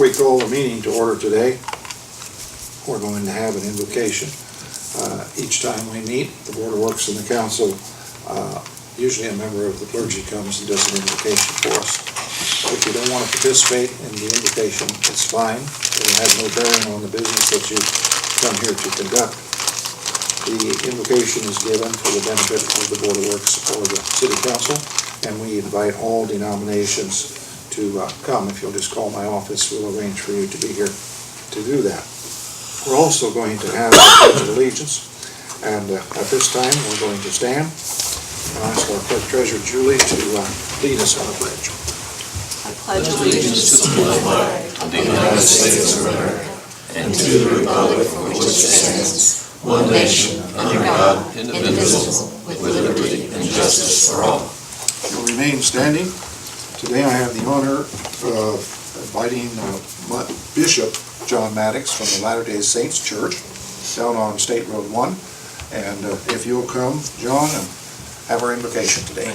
Before we call the meeting to order today, we're going to have an invocation. Each time we meet, the Board of Works and the Council, usually a member of the clergy comes and does an invocation for us. If you don't want to participate in the invocation, it's fine. It will have no bearing on the business that you come here to conduct. The invocation is given for the benefit of the Board of Works or the City Council, and we invite all denominations to come. If you'll just call my office, we'll arrange for you to be here to do that. We're also going to have the Pledge of Allegiance, and at this time we're going to stand. I'll ask our Clerk Treasurer Julie to lead us on the pledge. I pledge allegiance to the flag of the United States of America and to the republic for which it stands, one nation, under God, indivisible, with liberty and justice for all. You'll remain standing. Today I have the honor of inviting Bishop John Maddox from the Latter-day Saints Church down on State Road 1. And if you'll come, John, and have our invocation today.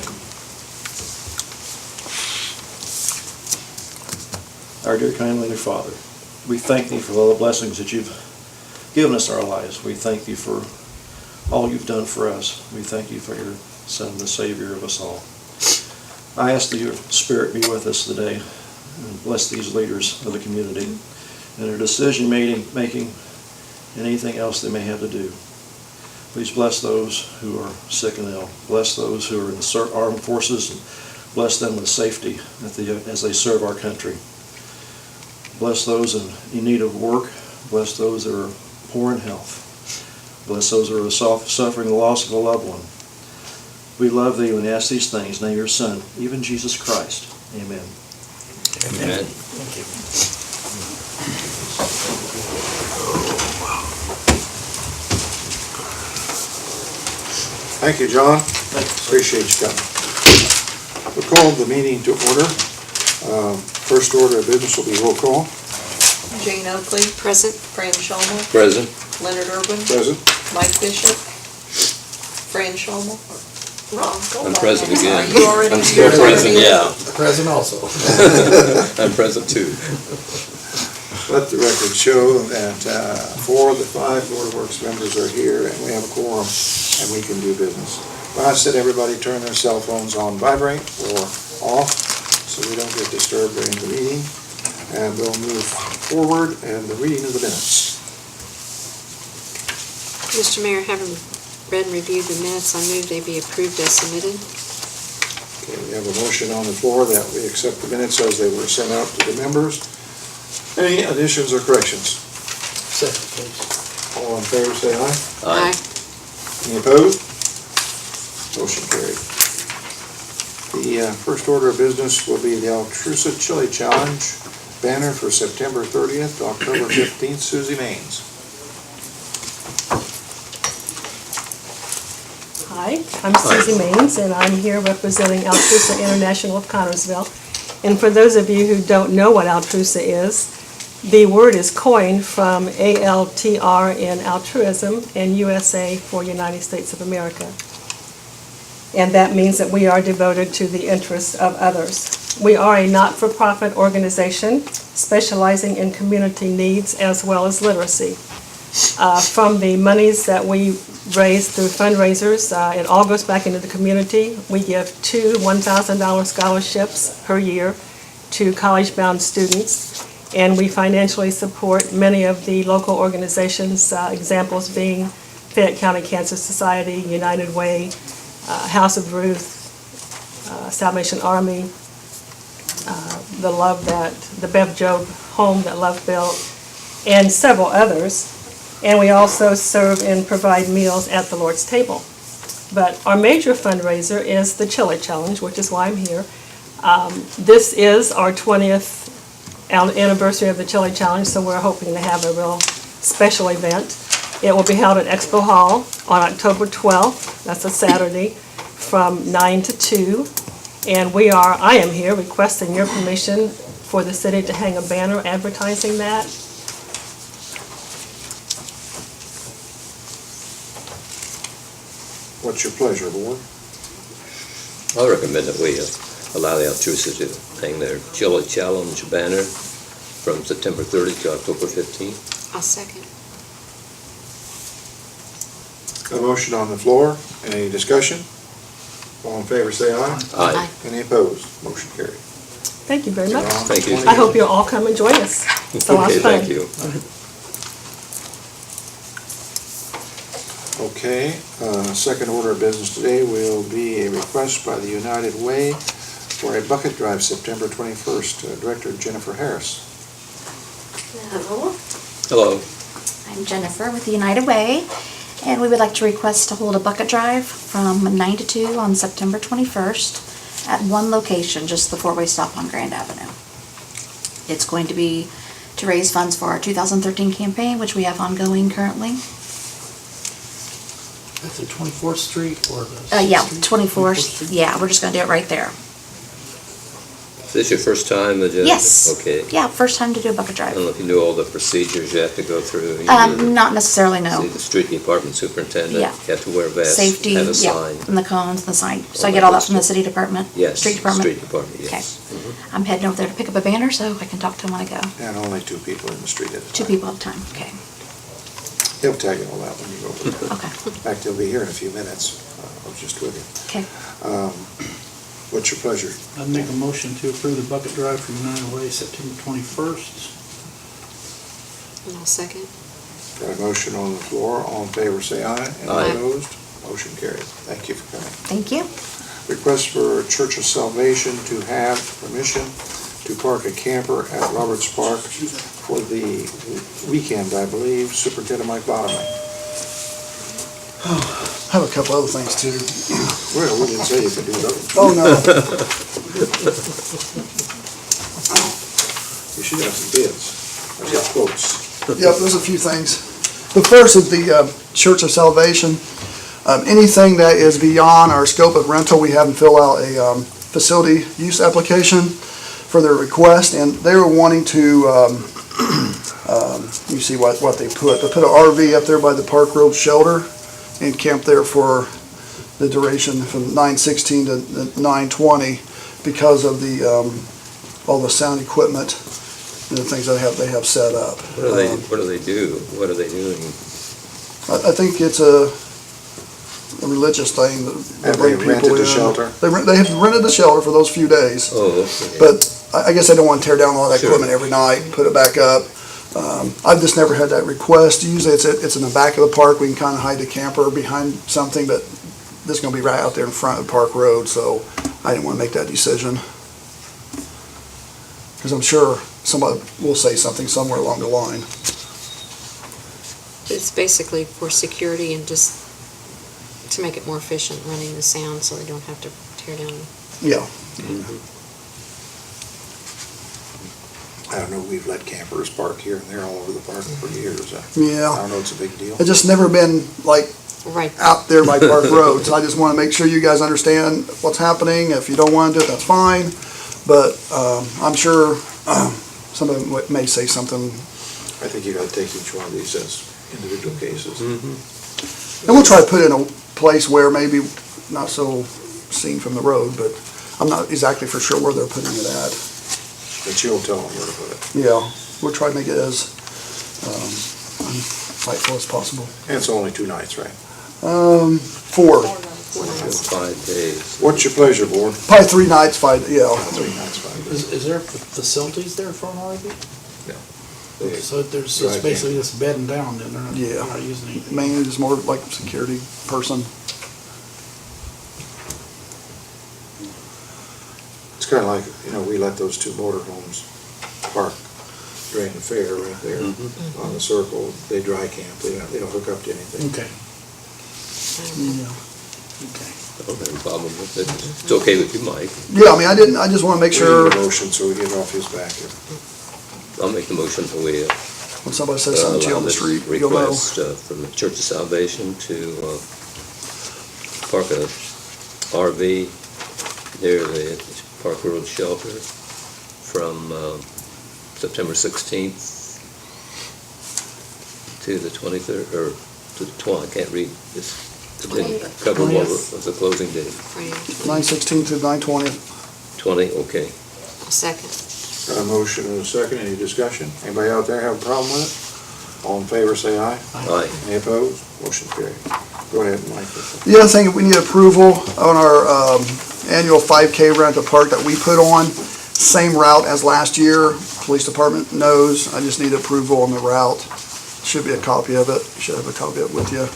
Our dear kind Mother Father, we thank Thee for all the blessings that You've given us in our lives. We thank Thee for all You've done for us. We thank You for Your Son, the Savior of us all. I ask that Your Spirit be with us today and bless these leaders of the community in their decision making and anything else they may have to do. Please bless those who are sick and ill. Bless those who are in the armed forces and bless them with safety as they serve our country. Bless those in need of work. Bless those that are poor in health. Bless those that are suffering the loss of a loved one. We love Thee and ask these things in the name of Your Son, even Jesus Christ. Amen. Amen. Thank you. Thank you, John. Appreciate you coming. We'll call the meeting to order. First order of business will be roll call. Jane Oakley. Present. Fran Schomel. Present. Leonard Urban. Present. Mike Bishop. Fran Schomel. Wrong. I'm present again. Are you already I'm still here? present, yeah. Present also. I'm present too. Let the record show that 4 of the 5 Board of Works members are here, and we have a quorum, and we can do business. Well, I said everybody turn their cell phones on vibrate or off, so we don't get disturbed during the meeting. And we'll move forward and the reading of the minutes. Mr. Mayor, having read and reviewed the minutes, I move they be approved as submitted. Okay, we have a motion on the floor that we accept the minutes as they were sent out to the members. Any additions or corrections? Second, please. All in favor, say aye. Aye. Any opposed? Motion carried. The first order of business will be the Altrusa Chili Challenge banner for September 30th to October 15th. Susie Maines. Hi, I'm Susie Maines, and I'm here representing Altrusa International of Connorsville. And for those of you who don't know what Altrusa is, the word is coined from ALTR in altruism and USA for United States of America. And that means that we are devoted to the interests of others. We are a not-for-profit organization specializing in community needs as well as literacy. From the monies that we raise through fundraisers, it all goes back into the community. We give 2 $1,000 scholarships per year to college-bound students, and we financially support many of the local organizations, examples being Fayette County Cancer Society, United Way, House of Ruth, Salvation Army, the Bev Job home that Love built, and several others. And we also serve and provide meals at the Lord's table. But our major fundraiser is the Chili Challenge, which is why I'm here. This is our 20th anniversary of the Chili Challenge, so we're hoping to have a real special event. It will be held at Expo Hall on October 12th, that's a Saturday, from 9 to 2. And I am here requesting your permission for the city to hang a banner advertising that. What's your pleasure, Board? I recommend that we allow the Altrusa to hang their Chili Challenge banner from September 30th to October 15th. I'll second. A motion on the floor. Any discussion? All in favor, say aye. Aye. Any opposed? Motion carried. Thank you very much. Thank you. I hope you'll all come and join us. It's a lot Okay, of fun. thank you. Okay, second order of business today will be a request by the United Way for a bucket drive September 21st. Director Jennifer Harris. Hello, Hello. I'm Jennifer with the United Way, and we would like to request to hold a bucket drive from 9 to 2 on September 21st at one location, just the four-way stop on Grand Avenue. It's going to be to raise funds for our 2013 campaign, which we have ongoing currently. That's the 24th Street or the? Yeah, 6th Street? 24th, Street? yeah, we're just gonna do it right there. Is this your first time, Jennifer? Yes. Okay. Yeah, first time to do a bucket I don't drive. know if you knew all the procedures you have to go through. Not necessarily, no. See the street department superintendent, Yeah. you have to wear a vest, Safety, have a yeah, sign. and the cones and the sign. So All I get that all that good from the stuff. city department? Yes. Street department? Street department, Okay. yes. I'm heading over there to pick up a banner so I can talk to them when I go. And only two people in the street at a time. Two people at a time, okay. He'll tell you all that when you go over there. Okay, In fact, he'll be here in a few minutes. I was just with him. okay. What's your pleasure? I'd make a motion to approve the bucket drive for United Way September 21st. And I'll second. Got a motion on the floor. All in favor, say aye. Any Aye. opposed? Motion carried. Thank you for coming. Thank you. Request for Church of Salvation to have permission to park a camper at Roberts Park for the weekend, I believe. Superintendent Mike Bottomley. I have a couple other things too. Well, we didn't say you could do those. Oh, no. You should have some bids. I've got quotes. Yep, there's a few things. The first is the Church of Salvation. Anything that is beyond our scope of rental, we have them fill out a facility use application for their request, and they were wanting to, you see what they put. They put an RV up there by the Park Road Shelter and camp there for the duration from 9/16 to 9/20 because of the all the sound equipment and the things they have set up. What do they do? What are they doing? I think it's a religious thing that they Have they bring rented people the in. shelter? They have rented the shelter for those few days, Oh, okay. but I guess they don't want to tear down all that Sure. equipment every night and put it back up. I've just never had that request. Usually it's in the back of the park. We can kind of hide the camper behind something, but this is going to be right out there in front of Park Road, so I didn't want to make that decision. Because I'm sure somebody will say something somewhere along the line. It's basically for security and just to make it more efficient running the sound so they don't have to tear down. Yeah. I don't know, we've let campers park here and there all over the park for years. I Yeah. don't know, it's a big deal. It's just never been like Right. out there by Park Road. So I just want to make sure you guys understand what's happening. If you don't want to do it, that's fine. But I'm sure some of them may say something. I think you gotta take each one of these as individual cases. And we'll try to put it in a place where maybe not so seen from the road, but I'm not exactly for sure where they're putting it at. But you'll tell them where to put it. Yeah, we'll try to make it as insightful as possible. And it's only 2 nights, right? 4, 5 days. What's your pleasure, board? probably 3 nights, 5, yeah. 3 nights, 5 days. Is there facilities there for an RV? They- So there's Dry just basically just bedding down, then they're not using anything. Mainly just more like a security person. It's kinda like, we let those 2 motorhomes park during the fair right there on the circle. They dry camp, they don't hook up to anything. Okay, Yeah. okay. I don't have a problem with it. It's okay with you, Mike. Yeah, I just want to make We sure need a motion so we get it off his back here. I'll make the motion that we when somebody says something to you allow on the this street, you'll know. request from the Church of Salvation to park a RV near the Park Road Shelter from September 16th to the 23rd, or to the 20th, I can't read this. It didn't cover what was the closing date. Friday, 9/16 to 9/20. 20, okay. I'll second. Got a motion and a second, any discussion? Anybody out there have a problem with it? All in favor, say aye. Aye. Any opposed? Motion carried. Go ahead, Mike. The other thing, we need approval on our annual 5K run at the park that we put on. Same route as last year. Police department knows. I just need approval on the route. Should be a copy of it. You should have a copy of it with you.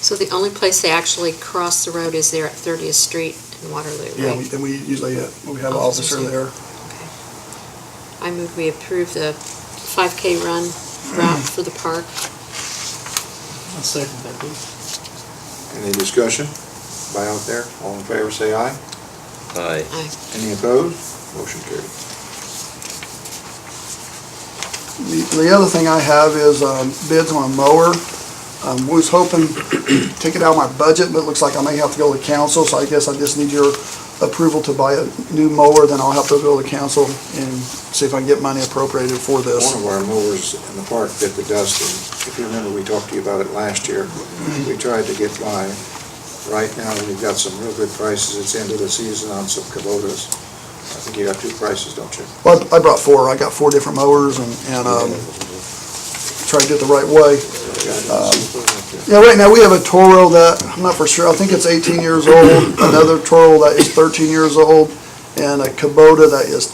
So the only place they actually cross the road is there at 30th Street in Waterloo, Yeah, right? and we usually we have an officer there. I move we approve the 5K run route for the park. I'll second that, Dave. Any discussion? By out there, all in favor, say aye. Aye. Aye. Any opposed? Motion carried. The other thing I have is bids on a mower. Was hoping to take it out of my budget, but it looks like I may have to go to council, so I guess I just need your approval to buy a new mower, then I'll have to go to council and see if I can get money appropriated for this. One of our mowers in the park bit the dust, and if you remember, we talked to you about it last year. We tried to get by. Right now, we've got some real good prices. It's end of the season on some Kubotas. I think you got two prices, don't you? Well, I brought four. I got four different mowers and try to do it the right way. Yeah, right now we have a Toro that, I'm not for sure, I think it's 18 years old, another Toro that is 13 years old, and a Kubota that is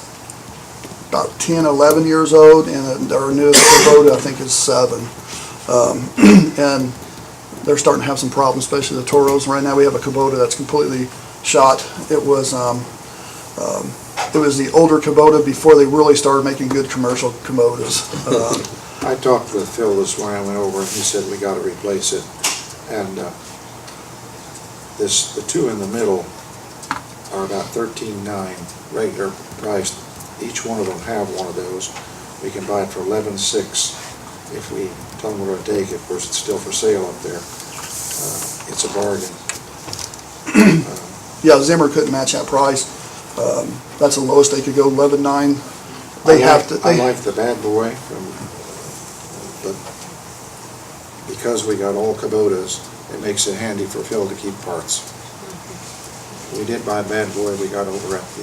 about 10, 11 years old, and our newest Kubota I think is 7. And they're starting to have some problems, especially the Toros. Right now we have a Kubota that's completely shot. It was the older Kubota before they really started making good commercial Kubotas. I talked with Phil this morning, I went over, and he said we gotta replace it. And the two in the middle are about $13,900 regular priced. Each one of them have one of those. We can buy it for $11,600 if we tell them we're gonna take it. Of course, it's still for sale up there. It's a bargain. Yeah, Zimmer couldn't match that price. That's the lowest they could go, 11,900. I like the bad boy, but because we got all Kubotas, it makes it handy for Phil to keep parts. We did buy bad boy, we got over at the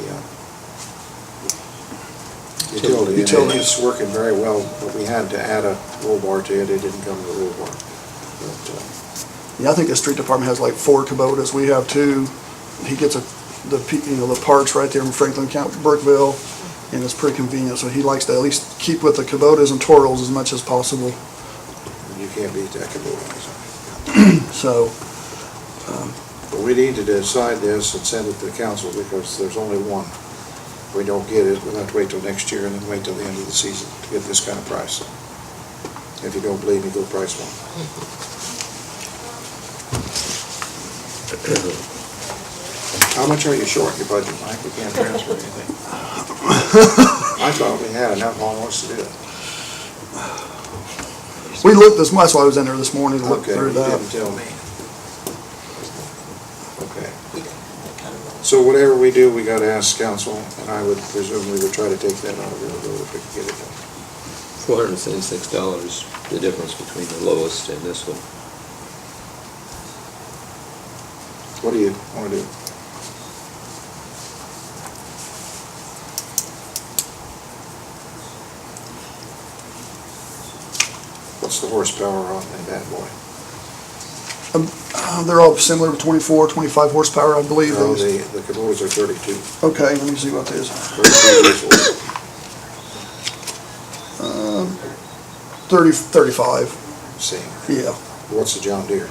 utility, and it's working very well, but we had to add a roll bar to it. It didn't come with a roll bar. But, Yeah, I think the street department has like 4 Kubotas. We have 2. He gets the parts right there in Franklin County, Burkeville, and it's pretty convenient. So he likes to at least keep with the Kubotas and Toros as much as possible. you can't beat that Kubota. So, But we need to decide this and send it to the council, because there's only one. If we don't get it, we'll have to wait till next year and then wait till the end of the season to get this kind of price. If you don't believe me, go price one. How much are you short in your budget, Mike? We can't transfer anything. I thought we had enough on us to do it. we looked this much while I was in there this morning to look Okay, through you that. didn't tell me. Okay. So whatever we do, we gotta ask council, and I would presume we would try to take that out of the road if we could get it done. $476, the difference between the lowest and this one. What do you wanna do? What's the horsepower on that bad boy? They're all similar to 24, 25 horsepower, I believe. No, Those. the Kubotas are 32. Okay, let me see what this is. 32 years old. 35. Same. Yeah. What's the John Deere?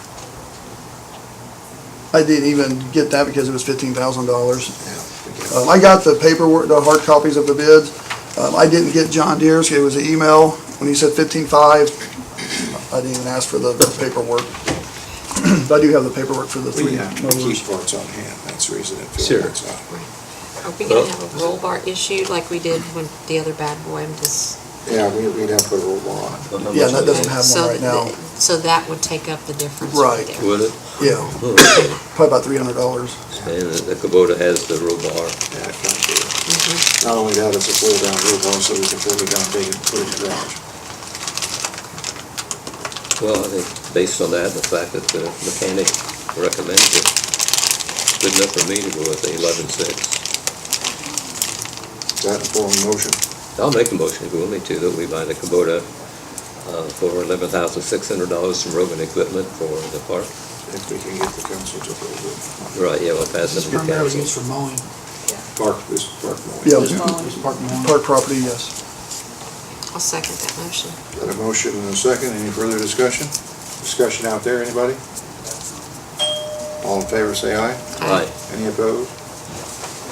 I didn't even get that because it was $15,000. Yeah. I got the paperwork, the hard copies of the bids. I didn't get John Deere's. It was an email. When he said 15,500, I didn't even ask for the paperwork. But I do have the paperwork for the 3 We have to motors. keep parts on hand. That's the reason it Sure. feels like that. Are we gonna have a roll bar issue like we did when the other bad boy? Yeah, we'd have to put a roll bar on it. Yeah, that doesn't have one right now. So that would take up the difference Right. right there. Would it? Yeah, probably about $300. And the Kubota has the roll bar. Yeah, I can't do it. Not only that, it's a fold-down roll bar, so we can fold it down big and put it in the garage. Well, I think based on that, the fact that the mechanic recommends it, Good enough for me to go with the 11.6. Is that in form of motion? I'll make a motion if you want me to, that we buy the Kubota for $11,600 from Rogan Equipment for the park. If we can get the council to approve it. Right, yeah, we'll pass This it is to primarily council. used for mowing, This park mowing. Yeah, just park mowing. park property, yes. I'll second that motion. Got a motion and a second. Any further discussion? Discussion out there, anybody? All in favor, say aye. Aye. Any opposed?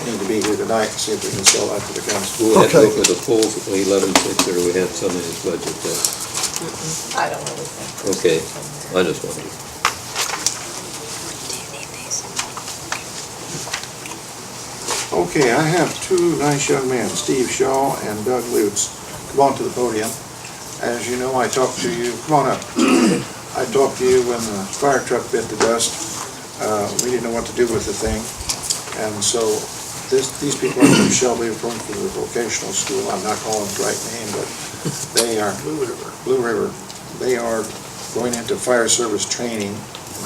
Need to be here tonight to see if we can sell that to the council. We'll have to Okay. look at the polls at the 11.6, or we have some in his budget then. I don't really think. Okay, I just wanted to. Okay, I have two nice young men, Steve Shaw and Doug Lutz. Come on to the podium. As you know, I talked to you, come on up. I talked to you when the fire truck bit the dust. We didn't know what to do with the thing. And so these people are from Shelby, from the vocational school. I'm not calling it the right name, but they are Blue River. They are going into fire service training.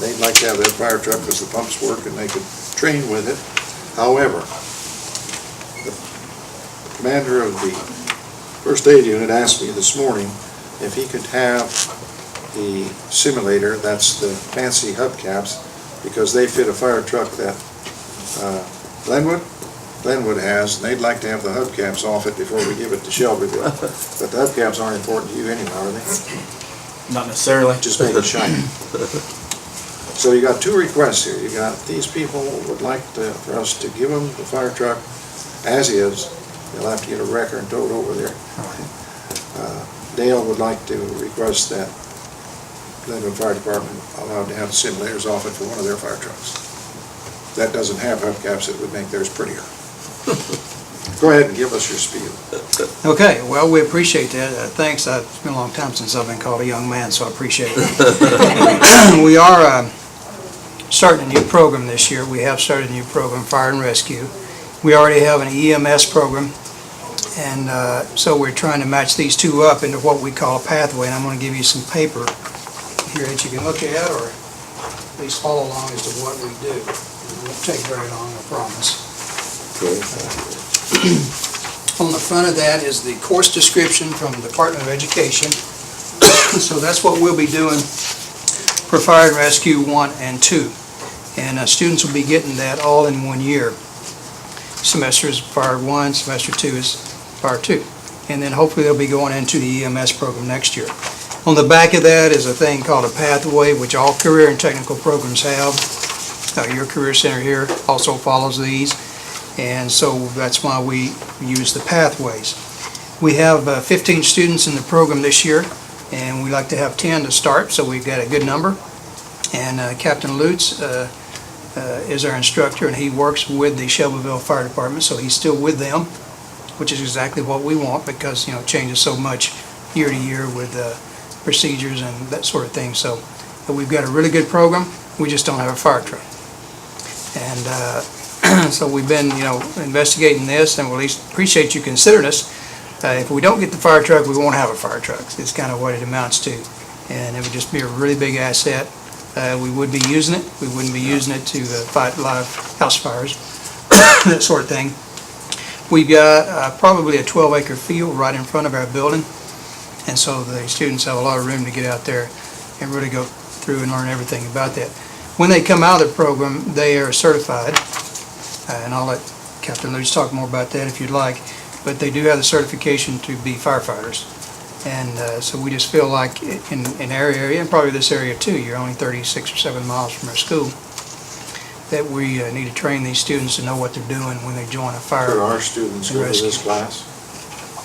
They'd like to have their fire truck because the pumps work and they could train with it. However, the commander of the first aid unit asked me this morning if he could have the simulator, that's the fancy hubcaps, because they fit a fire truck that Glenwood has, and they'd like to have the hubcaps off it before we give it to Shelbyville. But the hubcaps aren't important to you anymore, are they? Not necessarily. Just make it shiny. So you got two requests here. You got, these people would like for us to give them the fire truck as is. They'll have to get a wrecker and tow it over there. Dale would like to request that Glenwood Fire Department allowed to have the simulators off it for one of their fire trucks. That doesn't have hubcaps, it would make theirs prettier. Go ahead and give us your spiel. Okay, well, we appreciate that. Thanks. It's been a long time since I've been called a young man, so I appreciate it. We are starting a new program this year. We have started a new program, Fire and Rescue. We already have an EMS program, and so we're trying to match these two up into what we call a pathway, and I'm going to give you some paper here that you can look at, or at least follow along as to what we do. It won't take very long, I promise. On the front of that is the course description from the Department of Education. So that's what we'll be doing for Fire and Rescue 1 and 2. And students will be getting that all in 1 year. Semester is Fire 1, Semester 2 is Fire 2. And then hopefully they'll be going into the EMS program next year. On the back of that is a thing called a pathway, which all career and technical programs have. Your Career Center here also follows these. And so that's why we use the pathways. We have 15 students in the program this year, and we like to have 10 to start, so we've got a good number. And Captain Lutz is our instructor, and he works with the Shelbyville Fire Department, so he's still with them, which is exactly what we want, because it changes so much year to year with procedures and that sort of thing. So we've got a really good program. We just don't have a fire truck. And so we've been, investigating this, and we at least appreciate you considering us. If we don't get the fire truck, we won't have a fire truck. It's kind of what it amounts to. And it would just be a really big asset. We would be using it. We wouldn't be using it to fight live house fires, that sort of thing. We've got probably a 12-acre field right in front of our building. And so the students have a lot of room to get out there and really go through and learn everything about that. When they come out of the program, they are certified. And I'll let Captain Lutz talk more about that if you'd like, but they do have the certification to be firefighters. And so we just feel like in our area, and probably this area too, you're only 36 or 7 miles from our school, that we need to train these students to know what they're doing when they join a fire. Could our students and go to rescue. this class?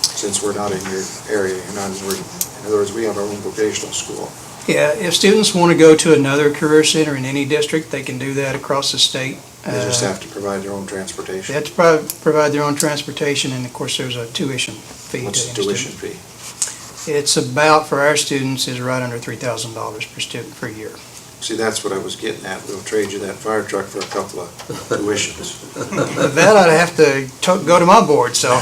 Since we're not in your area, in other words, we have our own vocational school. Yeah, if students want to go to another career center in any district, they can do that across the state. They just have to provide their own transportation. They have to provide their own transportation, and of course, there's a tuition fee. What's to the any tuition student. fee? It's about, for our students, is right under $3,000 per student per year. See, that's what I was getting at. We'll trade you that fire truck for a couple of tuitions. That I'd have to go to my board, so.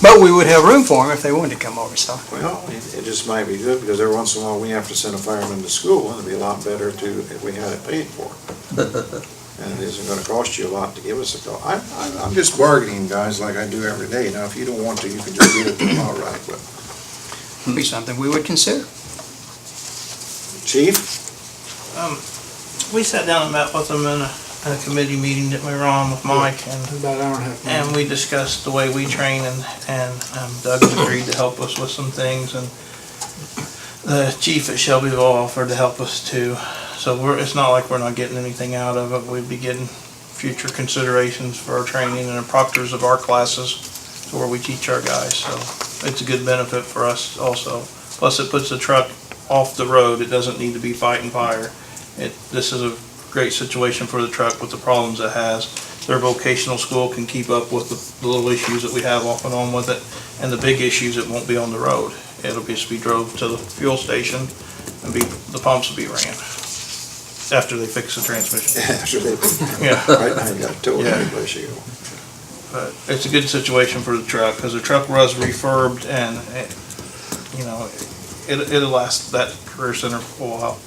But we would have room for them if they wanted to come over, so. Well, it just might be good, because every once in a while, we have to send a fireman to school, and it'd be a lot better too if we had it paid for. and it isn't gonna cost you a lot to give us a call. I'm just bargaining, guys, like I do every day. Now, if you don't want to, you can just give it to them outright, but. Be something we would consider. Chief? We sat down and met with them in a committee meeting that we were on with Mike, and About an hour and a half. and we discussed the way we train, and Doug has agreed to help us with some things, and the chief at Shelbyville offered to help us too. So it's not like we're not getting anything out of it. We'd be getting future considerations for our training and the proctors of our classes to where we teach our guys, so it's a good benefit for us also. Plus, it puts the truck off the road. It doesn't need to be fighting fire. This is a great situation for the truck with the problems it has. Their vocational school can keep up with the little issues that we have off and on with it, and the big issues, it won't be on the road. It'll just be drove to the fuel station and the pumps will be ran after they fix the transmission. After they, Yeah. right now, you got a tow Yeah. every place you go. But it's a good situation for the truck, because the truck was refurbed and, you know, it'll last that career center for a while.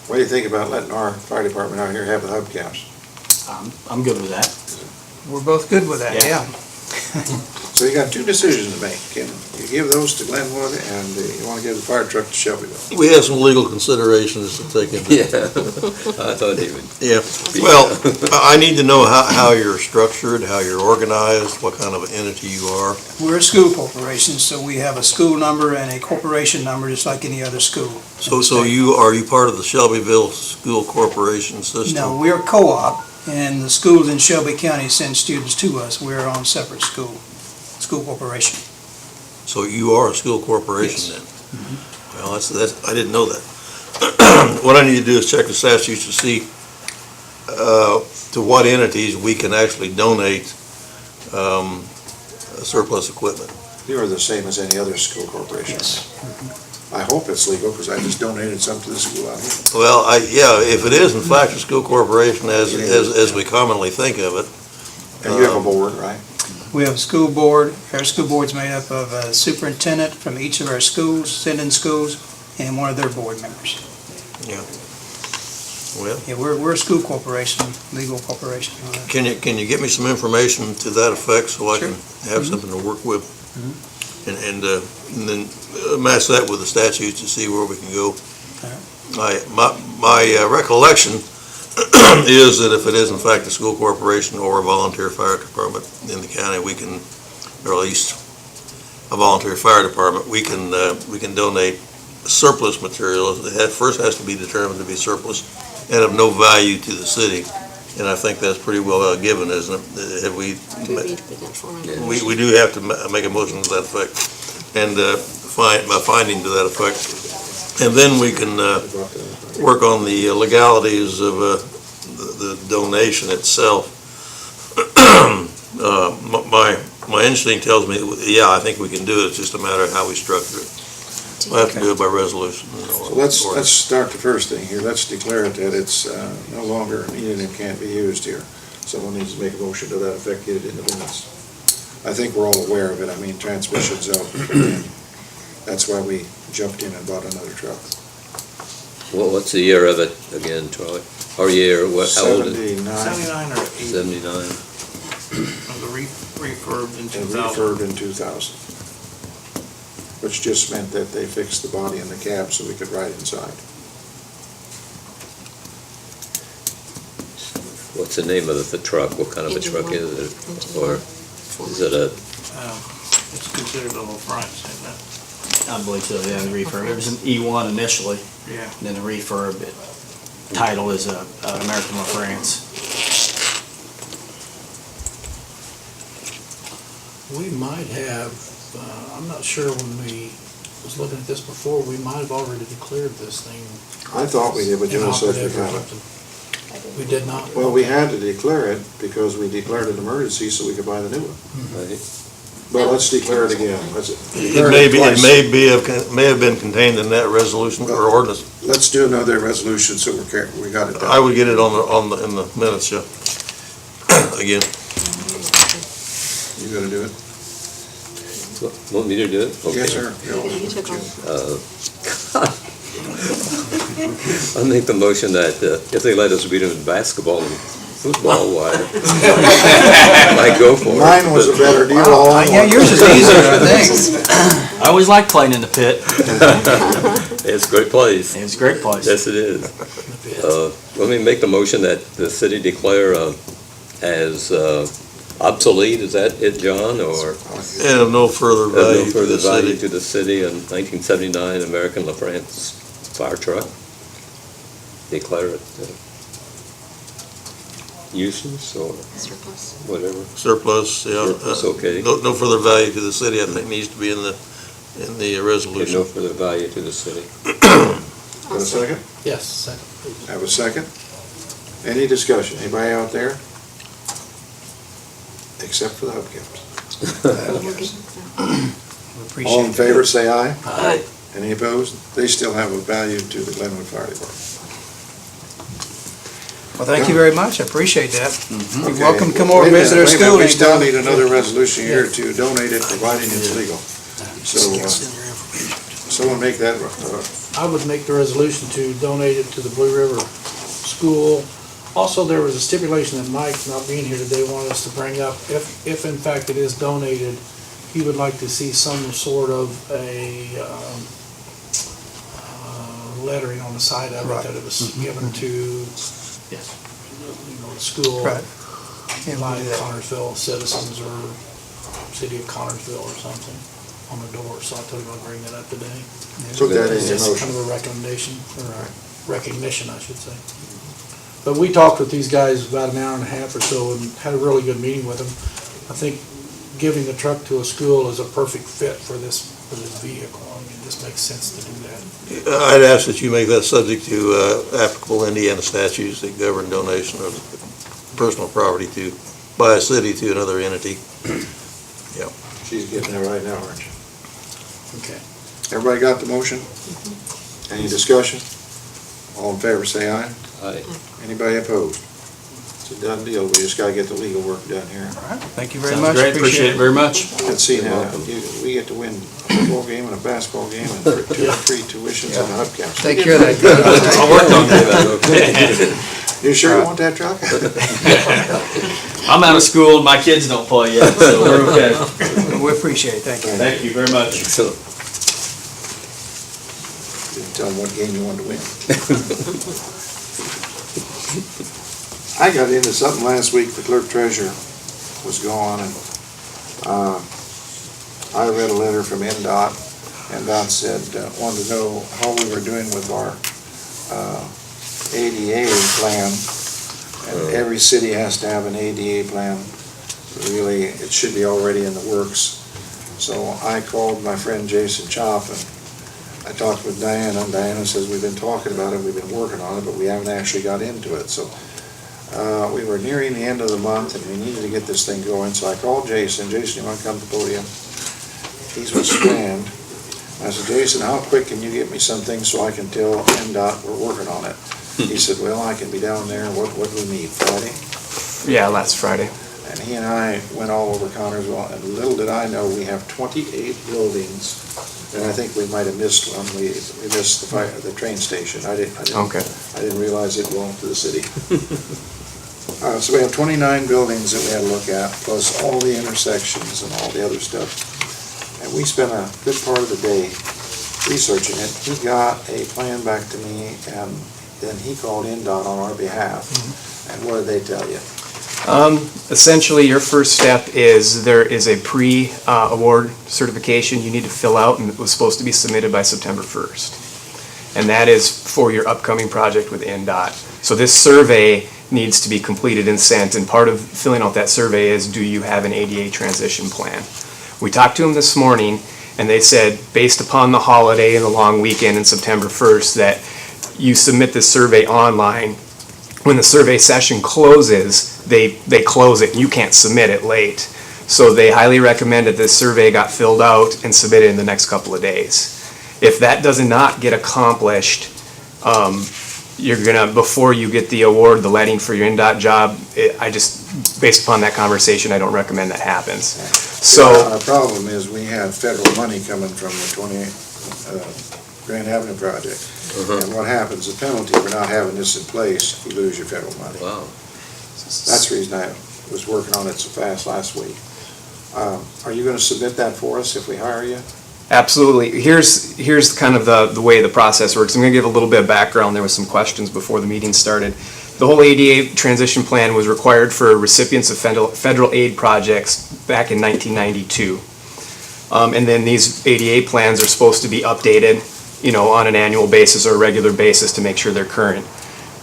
What do you think about letting our fire department out here have the hubcaps? I'm good with that. We're both good with that, Yeah. yeah. So you got two decisions to make. Can you give those to Glenwood, and you wanna give the fire truck to Shelbyville? We have some legal considerations to take into. Yeah, I thought he would. Yeah, well, I need to know how you're structured, how you're organized, what kind of an entity you are. We're a school corporation, so we have a school number and a corporation number, just like any other school. So are you part of the Shelbyville School Corporation system? No, we're a co-op, and the schools in Shelby County send students to us. We're on separate school corporation. So you are a school corporation then? Well, that's, I didn't know that. What I need to do is check the statutes to see to what entities we can actually donate surplus equipment. You are the same as any other school corporation. Yes. I hope it's legal, because I just donated some to the school out here. Well, yeah, if it is in fact a school corporation as we commonly think of it. And you have a board, right? We have a school board. Our school board's made up of a superintendent from each of our schools, sending schools, and one of their board members. Well, Yeah, we're a school corporation, legal corporation. can you get me some information to that effect so I can have something to work with? And then match that with the statutes to see where we can go. My recollection is that if it is in fact a school corporation or a volunteer fire department in the county, we can, or at least a volunteer fire department, we can donate surplus material. It first has to be determined to be surplus and of no value to the city. And I think that's pretty well given, isn't it? Have we do have to make a motion to that effect, and by finding to that effect, and then we can work on the legalities of the donation itself. My instinct tells me, yeah, I think we can do it. It's just a matter of how we structure it. We'll have to do it by resolution. So let's start the first thing here. Let's declare it that it's no longer needed and can't be used here. Someone needs to make a motion to that effect, get it in the minutes. I think we're all aware of it. I mean, transmission's out. That's why we jumped in and bought another truck. Well, what's the year of it again, Troy? Or year, what, how old is it? 79. 79 or 80, 79. and the refurbed in And 2000. refurbed in 2000. Which just meant that they fixed the body and the cab so we could ride inside. What's the name of the truck? What kind of a Engine truck one. is it? Engine Or one. is it a, It's considered a LaFrance, isn't it? I believe so, yeah, the refurb. It was an E1 initially, Yeah. then the refurb, title is American La France. We might have, I'm not sure when we was looking at this before, we might have already declared this thing. I thought we did, but Jim said we inoperative or haven't. something. We did not. Well, we had to declare it because we declared an emergency so we could buy the new one. right? But let's declare it again. Let's It declare may be, twice. it may have been contained in that resolution or ordinance. Let's do another resolution so we got it I done. would get it in the minutes, yeah. Again. You gonna do it? Want me to do it? Okay. Yes, sir. You took off. I'll make the motion that if they let us beat them in basketball and football, why? Might go for it. Mine was a better deal all along. Yeah, yours is easier, I think. I always liked playing in the pit. It's a great place. It's a great place. Yes, it is. Let me make the motion that the city declare as obsolete, is that it, John, or? And of no further Of value no to further the value city. to the city, a 1979 American LaFrance fire truck. Declare it useless or Surplus. whatever. Surplus, yeah. Surplus, okay. No further value to the city, I think needs to be in the With resolution. no further value to the city. Got a second? Yes, second, please. Have a second? Any discussion? Anybody out there? Except for the hubcaps. We All in appreciate favor, say aye. Aye. Any opposed? They still have a value to the Glenwood Fire Department. Well, thank you very much, I appreciate that. You're Okay. welcome to come over and Wait a visit minute, our wait a minute. school. We still anytime. need another resolution here to donate it, providing it's legal. So, someone make that, I would make the resolution to donate it to the Blue River School. Also, there was a stipulation that Mike, not being here today, wanted us to bring up, if in fact it is donated, he would like to see some sort of a lettering on the side of it, Right. that it was given to, Yes. the school. Right. Yeah, we'll By do that. Connersville citizens or city of Connersville or something on the door, so I told him I'd bring that up today. put that in It's your just kind motion. of a recommendation, or a recognition, I should say. But we talked with these guys about an hour and a half or so and had a really good meeting with them. I think giving the truck to a school is a perfect fit for this vehicle. I mean, it just makes sense to do that. I'd ask that you make that subject to applicable Indiana statutes that govern donation of personal property by a city to another entity. She's getting there right now, aren't you? Okay. Everybody got the motion? Any discussion? All in favor, say aye. Aye. Anybody opposed? It's a done deal. We just gotta get the legal work done here. All right, thank you very Sounds much. great, appreciate it very much. Let's see now, we get to win a football game and a basketball game and free tuitions on the hubcaps. Take care of that. I'll work on that. You sure you want that truck? I'm out of school, my kids don't play yet, so we're okay. We appreciate it, thank you. Thank you very much. So, Didn't tell them what game you wanted to win. I got into something last week, the clerk treasurer was gone, and I read a letter from NDOT. NDOT said, wanted to know how we were doing with our ADA plan. And every city has to have an ADA plan. Really, it should be already in the works. So I called my friend Jason Chopp, and I talked with Diana, and Diana says, we've been talking about it, we've been working on it, but we haven't actually got into it. So we were nearing the end of the month, and we needed to get this thing going, so I called Jason. Jason, you want to come to the podium? He's with Strand. I said, Jason, how quick can you get me something so I can tell NDOT we're working on it? He said, well, I can be down there. What do we meet, Friday? Yeah, last Friday. And he and I went all over Connersville, and little did I know, we have 28 buildings, and I think we might have missed one. We missed the train station. I didn't realize it belonged to the city. So we have 29 buildings that we had to look at, plus all the intersections and all the other stuff. And we spent a good part of the day researching it. He got a plan back to me, and then he called NDOT on our behalf. And what did they tell you? Essentially, your first step is there is a pre-award certification you need to fill out, and it was supposed to be submitted by September 1st. And that is for your upcoming project with NDOT. So this survey needs to be completed and sent, and part of filling out that survey is, do you have an ADA transition plan? We talked to them this morning, and they said, based upon the holiday and the long weekend in September 1st, that you submit the survey online. When the survey session closes, they close it, and you can't submit it late. So they highly recommend that this survey got filled out and submitted in the next couple of days. If that does not get accomplished, you're gonna, before you get the award, the letting for your NDOT job, based upon that conversation, I don't recommend that happens. So Our problem is we have federal money coming from the 28 Grand Avenue project. And what happens, the penalty for not having this in place, you lose your federal money. Wow. That's the reason I was working on it so fast last week. Are you gonna submit that for us if we hire you? Absolutely. Here's kind of the way the process works. I'm going to give a little bit of background. There was some questions before the meeting started. The whole ADA transition plan was required for recipients of federal aid projects back in 1992. And then these ADA plans are supposed to be updated, on an annual basis or a regular basis to make sure they're current.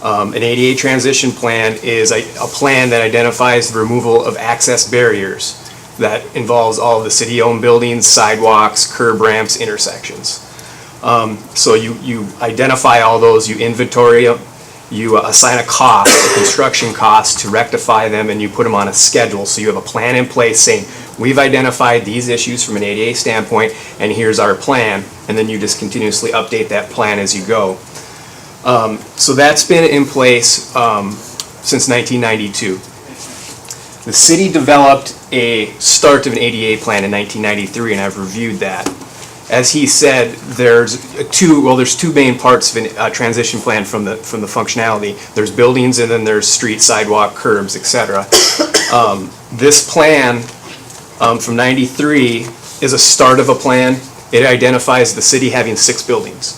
An ADA transition plan is a plan that identifies the removal of access barriers that involves all of the city-owned buildings, sidewalks, curb ramps, intersections. So you identify all those, you inventory them, you assign a cost, a construction cost to rectify them, and you put them on a schedule. So you have a plan in place saying, we've identified these issues from an ADA standpoint, and here's our plan. And then you just continuously update that plan as you go. So that's been in place since 1992. The city developed a start of an ADA plan in 1993, and I've reviewed that. As he said, there's two main parts of a transition plan from the functionality. There's buildings, and then there's street, sidewalk, curbs, etc. This plan from 93 is a start of a plan. It identifies the city having 6 buildings,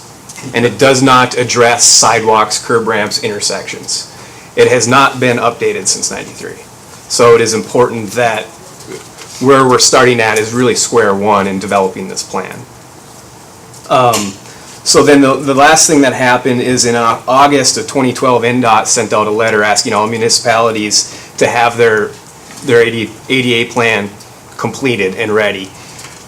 and it does not address sidewalks, curb ramps, intersections. It has not been updated since 93. So it is important that where we're starting at is really square one in developing this plan. So then the last thing that happened is in August of 2012, NDOT sent out a letter asking all municipalities to have their ADA plan completed and ready.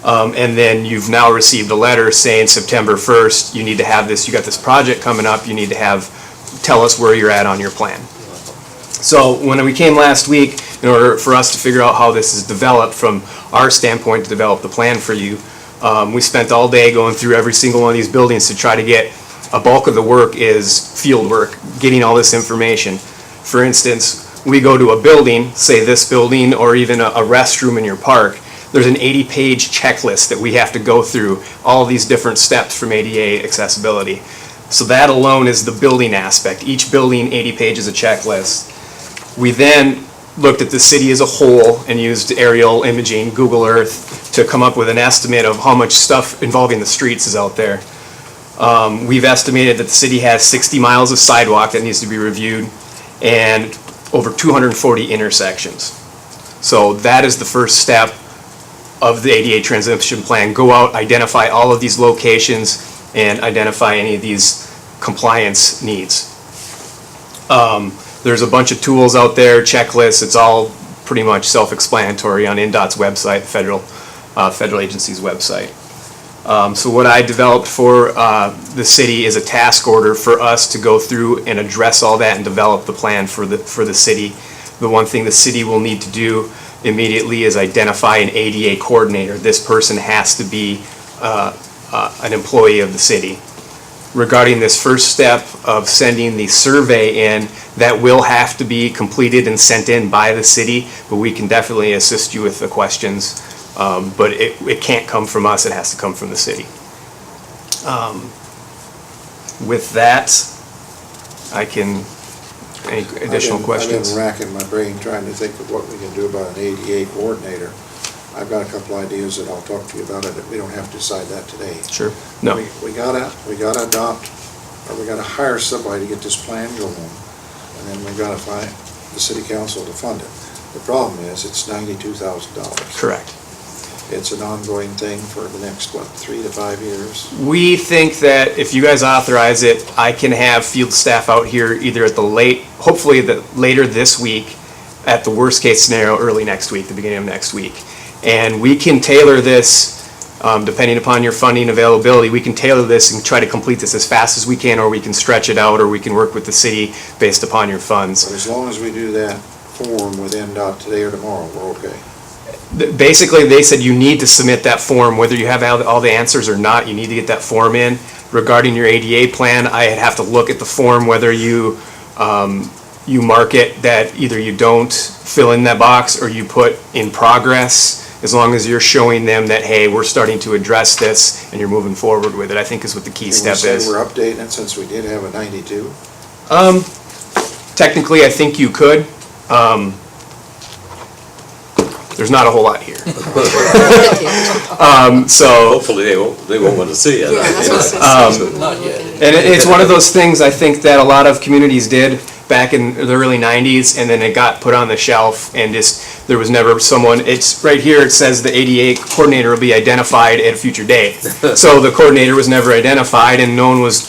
And then you've now received a letter saying September 1st, you need to have this, you got this project coming up, you need to tell us where you're at on your plan. So when we came last week, in order for us to figure out how this is developed from our standpoint to develop the plan for you, we spent all day going through every single one of these buildings to try to get, a bulk of the work is field work, getting all this information. For instance, we go to a building, say this building, or even a restroom in your park, there's an 80-page checklist that we have to go through, all these different steps from ADA accessibility. So that alone is the building aspect. Each building, 80 pages of checklist. We then looked at the city as a whole and used aerial imaging, Google Earth, to come up with an estimate of how much stuff involving the streets is out there. We've estimated that the city has 60 miles of sidewalk that needs to be reviewed and over 240 intersections. So that is the first step of the ADA transition plan. Go out, identify all of these locations, and identify any of these compliance needs. There's a bunch of tools out there, checklists, it's all pretty much self-explanatory on NDOT's website, federal agency's website. So what I developed for the city is a task order for us to go through and address all that and develop the plan for the city. The one thing the city will need to do immediately is identify an ADA coordinator. This person has to be an employee of the city. Regarding this first step of sending the survey in, that will have to be completed and sent in by the city, but we can definitely assist you with the questions. But it can't come from us, it has to come from the city. With that, any additional questions? I've been racking my brain trying to think of what we can do about an ADA coordinator. I've got a couple ideas that I'll talk to you about it. We don't have to decide that today. Sure. No. We gotta adopt, or we gotta hire somebody to get this plan going, and then we gotta find the city council to fund it. The problem is, it's $92,000. Correct. It's an ongoing thing for the next, 3 to 5 years? We think that if you guys authorize it, I can have field staff out here either at hopefully later this week, at the worst case scenario, early next week, the beginning of next week. And we can tailor this, depending upon your funding availability, we can tailor this and try to complete this as fast as we can, or we can stretch it out, or we can work with the city based upon your funds. But as long as we do that form with NDOT today or tomorrow, we're okay. Basically, they said you need to submit that form, whether you have all the answers or not, you need to get that form in. Regarding your ADA plan, I have to look at the form, whether you mark it that either you don't fill in that box or you put in progress as long as you're showing them that, hey, we're starting to address this and you're moving forward with it, I think is what the key step Can we is. say we're updating it since we did have a 92? Technically, I think you could. There's not a whole lot here. So, Hopefully they won't want to see it. Yeah, that's what I was Not yet. and it's one of those things I think that a lot of communities did back in the early 90s, and then it got put on the shelf, and just, there was never someone, it's right here, it says the ADA coordinator will be identified at a future date. So the coordinator was never identified, and no one was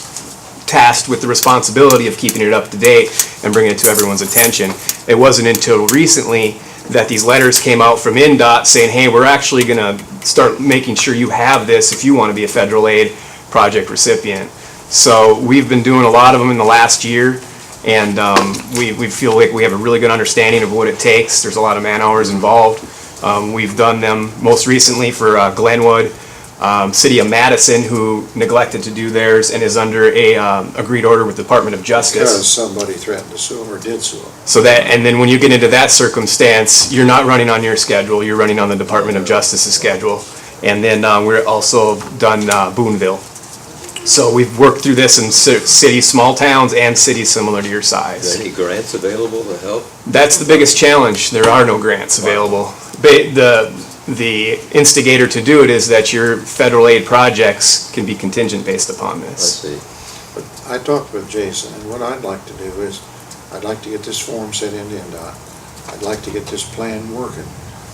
tasked with the responsibility of keeping it up to date and bringing it to everyone's attention. It wasn't until recently that these letters came out from NDOT saying, hey, we're actually gonna start making sure you have this if you want to be a federal aid project recipient. So we've been doing a lot of them in the last year, and we feel like we have a really good understanding of what it takes. There's a lot of man hours involved. We've done them most recently for Glenwood, City of Madison, who neglected to do theirs and is under a agreed order with the Department of Justice. Because somebody threatened to sue them or did sue them. So that, and then when you get into that circumstance, you're not running on your schedule, you're running on the Department of Justice's schedule. And then we're also done Boonville. So we've worked through this in cities, small towns, and cities similar to your Is size. there any grants available to help? That's the biggest challenge. There are no grants available. The instigator to do it is that your federal aid projects can be contingent based upon I this. see. But I talked with Jason, and what I'd like to do is, I'd like to get this form sent into NDOT. I'd like to get this plan working,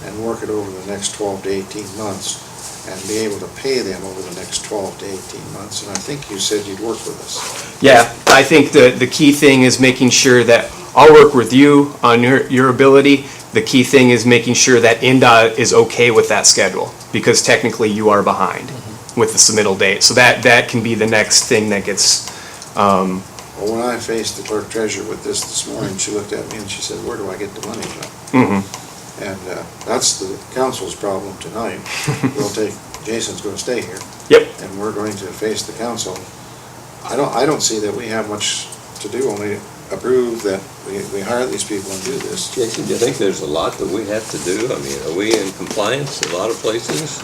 and work it over the next 12 to 18 months, and be able to pay them over the next 12 to 18 months, and I think you said you'd work with us. Yeah, I think the key thing is making sure that I'll work with you on your ability. The key thing is making sure that NDOT is okay with that schedule, because technically you are behind with the submittal date. So that can be the next thing that gets, Well, when I faced the clerk treasurer with this morning, she looked at me and she said, where do I get the money from? And that's the council's problem tonight. We'll take, Jason's gonna stay here. Yep. And we're going to face the council. I don't see that we have much to do, only approve that we hire these people and do this. Jason, do you think there's a lot that we have to do? I mean, are we in compliance in a lot of places?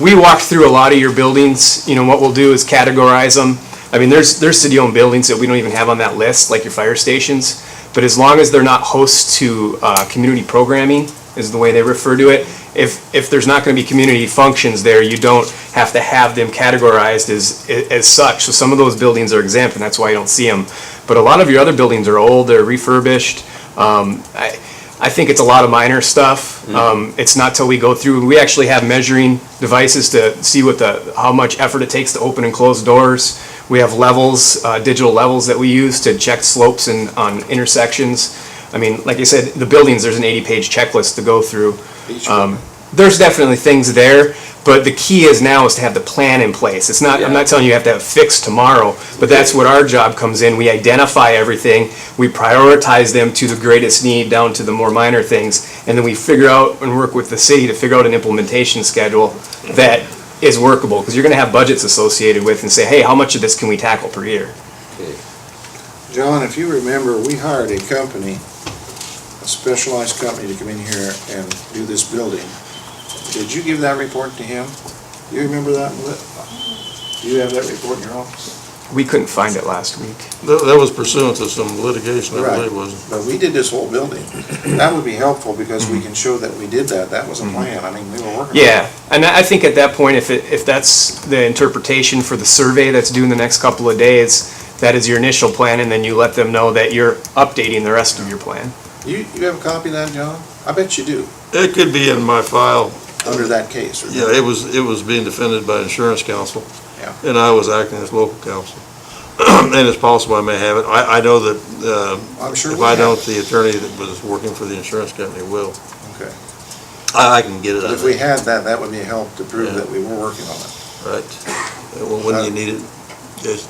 we walked through a lot of your buildings. You know, what we'll do is categorize them. I mean, there's city-owned buildings that we don't even have on that list, like your fire stations. But as long as they're not hosts to community programming, is the way they refer to it. If there's not going to be community functions there, you don't have to have them categorized as such. So some of those buildings are exempt, and that's why you don't see them. But a lot of your other buildings are old, they're refurbished. I think it's a lot of minor stuff. It's not till we go through, we actually have measuring devices to see how much effort it takes to open and close doors. We have levels, digital levels that we use to check slopes on intersections. I mean, like I said, the buildings, there's an 80-page checklist to go through. There's definitely things there, but the key is now is to have the plan in place. It's not, I'm not telling you have to have it fixed tomorrow, but that's what our job comes in. We identify everything, we prioritize them to the greatest need down to the more minor things, and then we figure out and work with the city to figure out an implementation schedule that is workable, because you're going to have budgets associated with and say, hey, how much of this can we tackle per year? Okay. John, if you remember, we hired a company, a specialized company to come in here and do this building. Did you give that report to him? You remember that? Do you have that report in your office? We couldn't find it last week. That was pursuant to some litigation, I believe, wasn't it? But we did this whole building. That would be helpful because we can show that we did that. That was a plan. I mean, we were working on it. Yeah, and I think at that point, if that's the interpretation for the survey that's due in the next couple of days, that is your initial plan, and then you let them know that you're updating the rest of your plan. You have a copy of that, John? I bet you do, It could be in my file. under that case. Yeah, it was being defended by insurance counsel. Yeah. And I was acting as local counsel. And it's possible I may have it. I know that, I'm sure if we I have don't, it. the attorney that was working for the insurance company will. Okay. I can get it. But if we had that, that would be a help to prove Yeah. that we were working on it. Right. Well, when do you need it? Yes.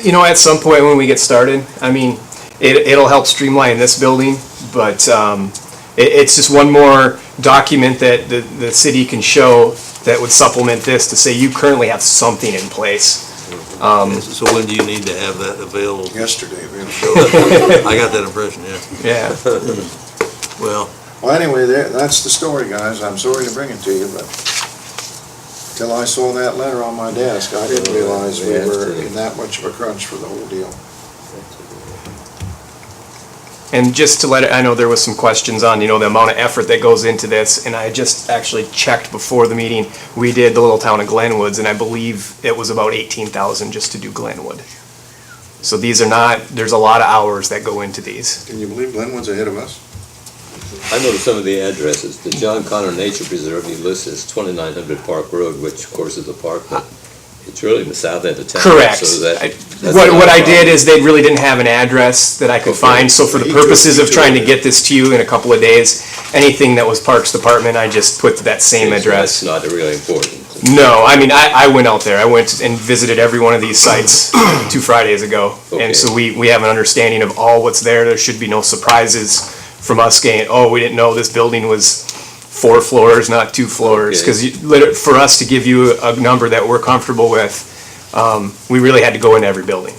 You know, at some point when we get started, I mean, it'll help streamline this building, but it's just one more document that the city can show that would supplement this to say you currently have something in place. So when do you need to have that available? Yesterday, really. I got that impression, yeah. Yeah. Well, Well, anyway, that's the story, guys. I'm sorry to bring it to you, but till I saw that letter on my desk, I didn't realize we were in that much of a crunch for the whole deal. And just to let it, I know there was some questions on, the amount of effort that goes into this, and I just actually checked before the meeting. We did the little town of Glenwoods, and I believe it was about 18,000 just to do Glenwood. So these are not, there's a lot of hours that go into these. Can you believe Glenwood's ahead of us? I noticed some of the addresses. The John Connor Nature Preserve you list as 2900 Park Road, which of course is a park, but it's really in the south end of town. Correct. So that's What I not a did is they really didn't have an address that I could Okay. find, so for the He purposes took of trying to it. get this to you in a couple of days, anything that was Parks Department, I just put that same problem. address. That's not really important. No, I mean, I went out there. I went and visited every one of these sites 2 Fridays ago. Okay. And so we have an understanding of all what's there. There should be no surprises from us saying, oh, we didn't know this building was 4 floors, not 2 floors. Okay. Because for us to give you a number that we're comfortable with, we really had to go into every building.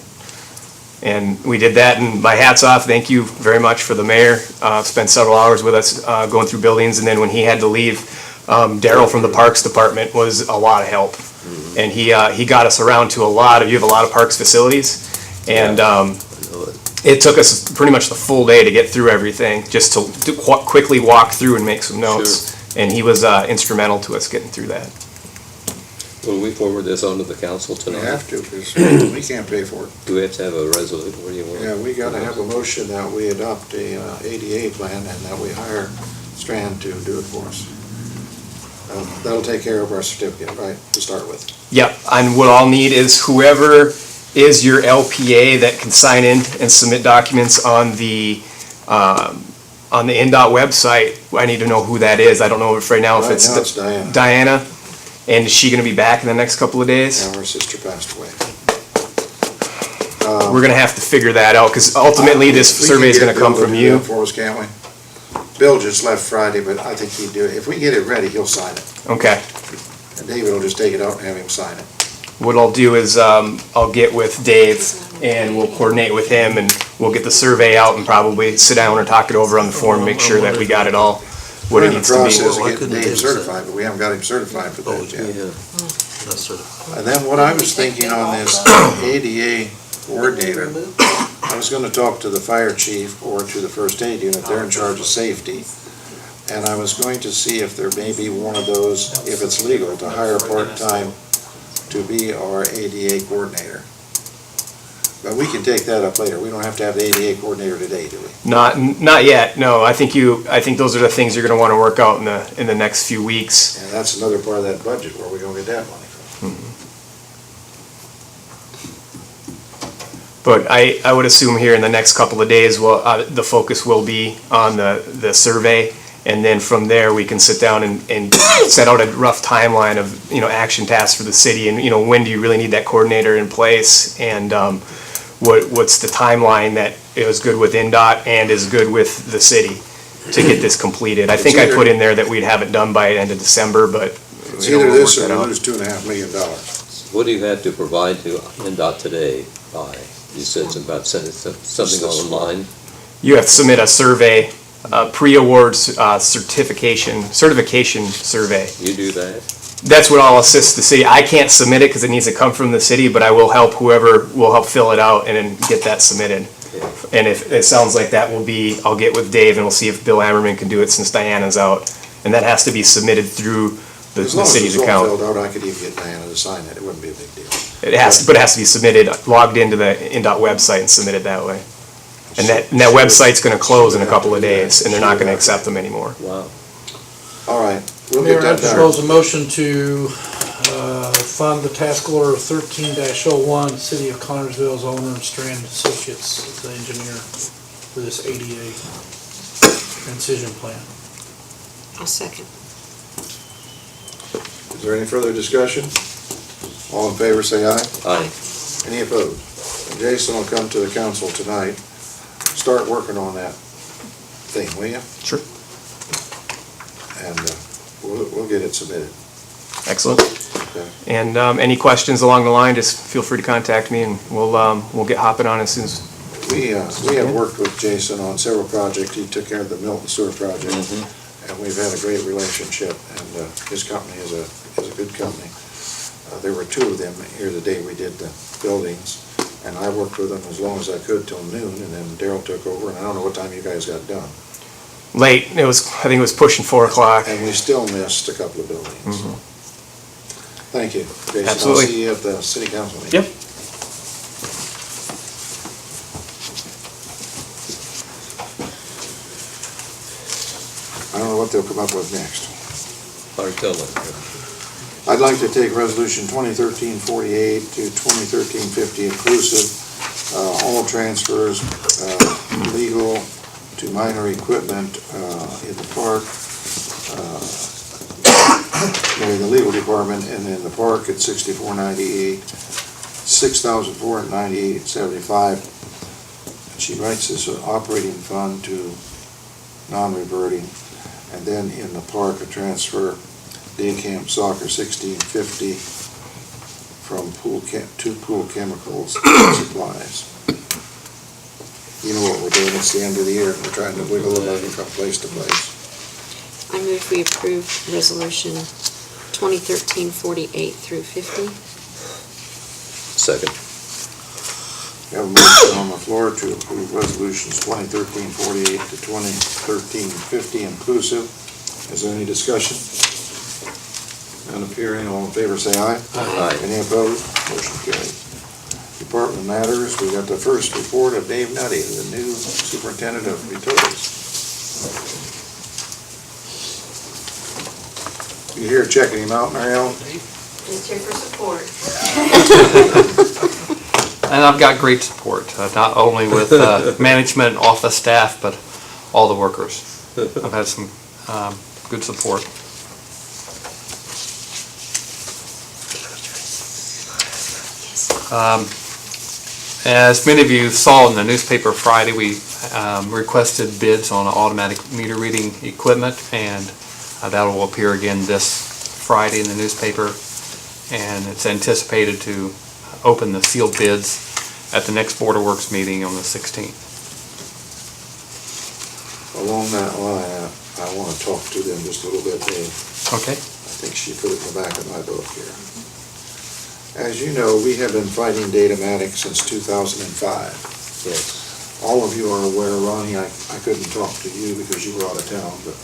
And we did that, and my hat's off, thank you very much for the mayor. Spent several hours with us going through buildings, and then when he had to leave, Daryl from the Parks Department was a lot of help. And he got us around to you have a lot of parks facilities, and it took us pretty much the full day to get through everything, just to quickly walk through and make some notes. And he was instrumental to us getting through that. Will we forward this on to the council We tonight? have to, because we can't pay for it. Do we have to have a resolution? What do you want? Yeah, we gotta have a motion that we adopt a ADA plan and that we hire Strand to do it for us. That'll take care of our certificate, right, to start with. Yep, and what I'll need is whoever is your LPA that can sign in and submit documents on the NDOT website. I need to know who that is. I don't know if right now if Right it's now it's Diana. Diana. And is she gonna be back in the next couple of days? Yeah, her sister passed away. We're gonna have to figure that out, because ultimately this We can survey is get gonna come Bill to from do you. that for us, can't we? Bill just left Friday, but I think he'd do it. If we get it ready, he'll sign it. Okay. And David will just take it out and have him sign it. What I'll do is, I'll get with Dave and we'll coordinate with him and we'll get the survey out and probably sit down and talk it over on the form, make sure that we got it all, what it needs to We're in the process be. of getting Dave certified, but we haven't got him certified for that yet. Yeah. And then what I was thinking on this ADA coordinator, I was gonna talk to the fire chief or to the first aid unit, they're in charge of safety. And I was going to see if there may be one of those, if it's legal, to hire part-time to be our ADA coordinator. But we can take that up later, we don't have to have the ADA coordinator today, do we? Not yet, no. I think those are the things you're gonna wanna work out in the next few weeks. And that's another part of that budget, where we gonna get that money from. But I would assume here in the next couple of days, the focus will be on the survey. And then from there, we can sit down and set out a rough timeline of, action tasks for the city and, when do you really need that coordinator in place? And what's the timeline that is good with NDOT and is good with the city to get this completed? I think I put in there that we'd have it done by the end of December, but It's either this or we lose $2.5 million. What do you have to provide to NDOT today by? You said it's about sending something online? you have to submit a survey, pre-award certification survey. You do that? That's what I'll assist the city. I can't submit it because it needs to come from the city, but I will help whoever will help fill it out and then get that submitted. And if it sounds like that will be, I'll get with Dave and we'll see if Bill Ammerman can do it since Diana's out. And that has to be submitted through the As long as city's it's all account. filled out, I could even get Diana to sign it, it wouldn't be a big deal. But it has to be submitted, logged into the NDOT website and submitted that way. And that website's gonna close in a couple of days and they're not gonna accept them anymore. Wow. All right, we'll Mayor, get I that done. propose a motion to fund the task order 13-01, City of Connersville's owner and Strand Associates, as the engineer for this ADA transition plan. I'll second. Is there any further discussion? All in favor, say aye. Aye. Any opposed? And Jason will come to the council tonight. Start working on that thing, will you? Sure. And we'll get it submitted. Excellent. Okay. And any questions along the line, just feel free to contact me and we'll get hopping on as soon as We have worked with Jason on several projects. He took care of the Milton Sewer project, and we've had a great relationship, and his company is a good company. There were two of them here the day we did the buildings, and I worked with them as long as I could till noon, and then Daryl took over, and I don't know what time you guys got done. Late, I think it was pushing 4 o'clock. And we still missed a couple of buildings. Thank you, Jason. Absolutely. I'll see you at the city council meeting. Yep. I don't know what they'll come up with next. Hard telling. I'd like to take resolution 2013-48 to 2013-50 inclusive, all transfers, legal to minor equipment in the park, in the legal department, and in the park at 6498, 6,498.75. She writes this operating fund to non-reverting, and then in the park a transfer day camp soccer 1650 from to pool chemicals supplies. You know what we're doing, it's the end of the year, we're trying to wiggle the money from place to place. I move we approve resolution 2013-48 through 50. Second. We have a motion on the floor to approve resolutions 2013-48 to 2013-50 inclusive. Is there any discussion? None appearing, all in favor say aye. Aye. Any opposed? Motion carried. Department matters, we got the first report of Dave Nutty, the new superintendent of utilities. You here checking him out, Mary Ellen? Just here for support. And I've got great support, not only with management, office staff, but all the workers. I've had some good support. As many of you saw in the newspaper Friday, we requested bids on automatic meter reading equipment, and that will appear again this Friday in the newspaper, and it's anticipated to open the sealed bids at the next Board of Works meeting on the 16th. Along that line, I want to talk to them just a little bit, Dave. Okay. I think she put it in the back of my book here. As you know, we have been fighting Datamatic since 2005. Yes. All of you are aware, Ronnie, I couldn't talk to you because you were out of town, but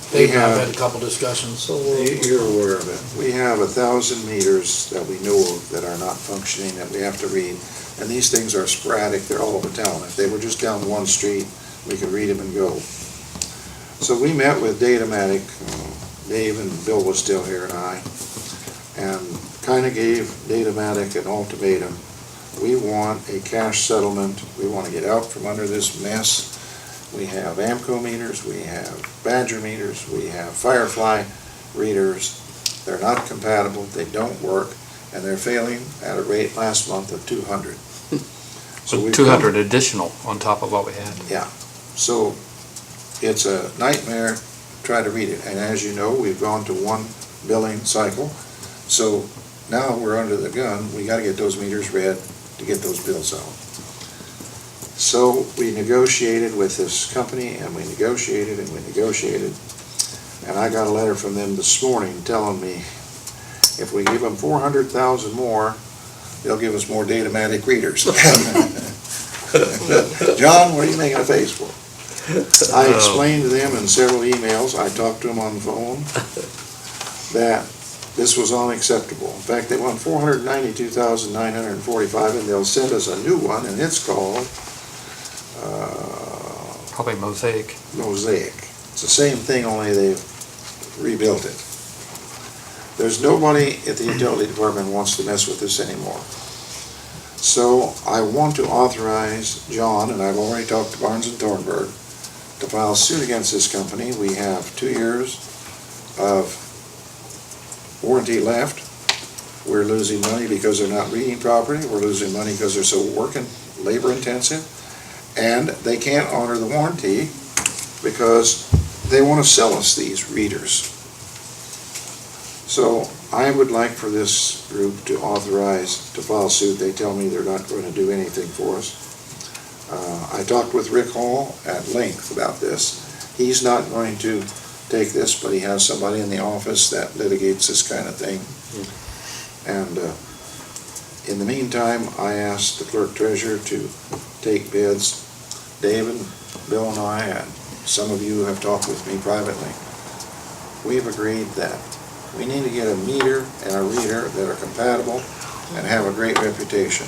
Dave and I've had a couple discussions, so you're aware of it. We have 1,000 meters that we know of that are not functioning, that we have to read. And these things are sporadic, they're all over town. If they were just down one street, we could read them and go. So we met with Datamatic, Dave and Bill was still here and I, and kind of gave Datamatic an ultimatum. We want a cash settlement. We want to get out from under this mess. We have AMCO meters, we have Badger meters, we have Firefly readers. They're not compatible, they don't work, and they're failing at a rate last month of 200. So 200 additional on top of what we had. Yeah, so it's a nightmare to try to read it. And as you know, we've gone to one billing cycle. So now we're under the gun, we gotta get those meters read to get those bills out. So we negotiated with this company, and we negotiated, and we negotiated. And I got a letter from them this morning telling me if we give them 400,000 more, they'll give us more Datamatic readers. John, what are you making a face for? I explained to them in several emails, I talked to them on the phone, that this was unacceptable. In fact, they want 492,945, and they'll send us a new one, and it's called Probably Mosaic. Mosaic. It's the same thing, only they've rebuilt it. There's nobody at the utility department who wants to mess with this anymore. So I want to authorize John, and I've already talked to Barnes and Thornburg, to file suit against this company. We have 2 years of warranty left. We're losing money because they're not reading properly. We're losing money because they're so labor intensive. And they can't honor the warranty because they want to sell us these readers. So I would like for this group to authorize to file suit. They tell me they're not going to do anything for us. I talked with Rick Hall at length about this. He's not going to take this, but he has somebody in the office that litigates this kind of thing. And in the meantime, I asked the clerk treasurer to take bids. Dave and Bill and I, and some of you have talked with me privately, we've agreed that we need to get a meter and a reader that are compatible and have a great reputation.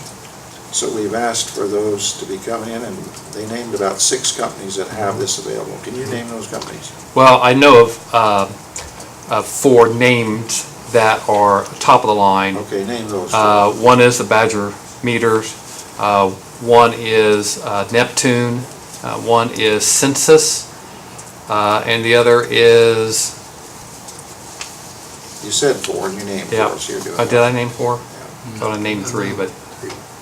So we've asked for those to be coming in, and they named about 6 companies that have this available. Can you name those companies? Well, I know of 4 names that are top of the line. Okay, name those. One is the Badger Meters, one is Neptune, one is Census, and the other is... You said 4 and you named 4, Yeah. so you're doing Did I name 4? Thought I named 3, but...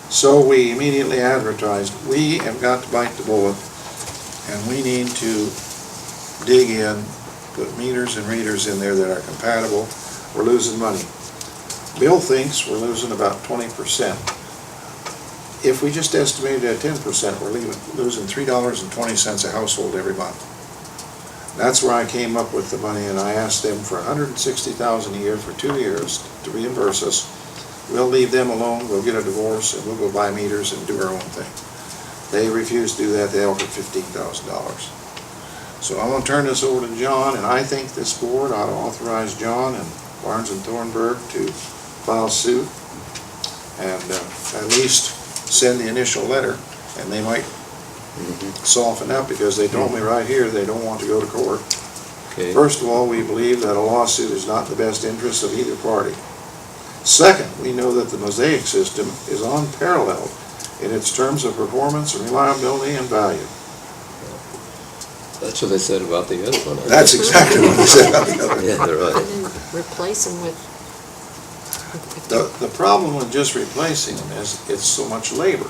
So we immediately advertised, we have got to bite the bullet, and we need to dig in, put meters and readers in there that are compatible. We're losing money. Bill thinks we're losing about 20%. If we just estimated at 10%, we're losing $3.20 a household every month. That's where I came up with the money, and I asked them for $160,000 a year for 2 years to reimburse us. We'll leave them alone, we'll get a divorce, and we'll go buy meters and do our own thing. They refused to do that. They offered $15,000. So I'm going to turn this over to John, and I think this board ought to authorize John and Barnes and Thornburg to file suit and at least send the initial letter, and they might soften up, because they told me right here they don't want to go to court. Okay. First of all, we believe that a lawsuit is not in the best interest of either party. Second, we know that the Mosaic system is unparalleled in its terms of performance, reliability, and value. That's what they said about the other one. That's exactly what they said about the other one. Yeah, they're right. And then replace them with... The problem with just replacing them is it's so much labor,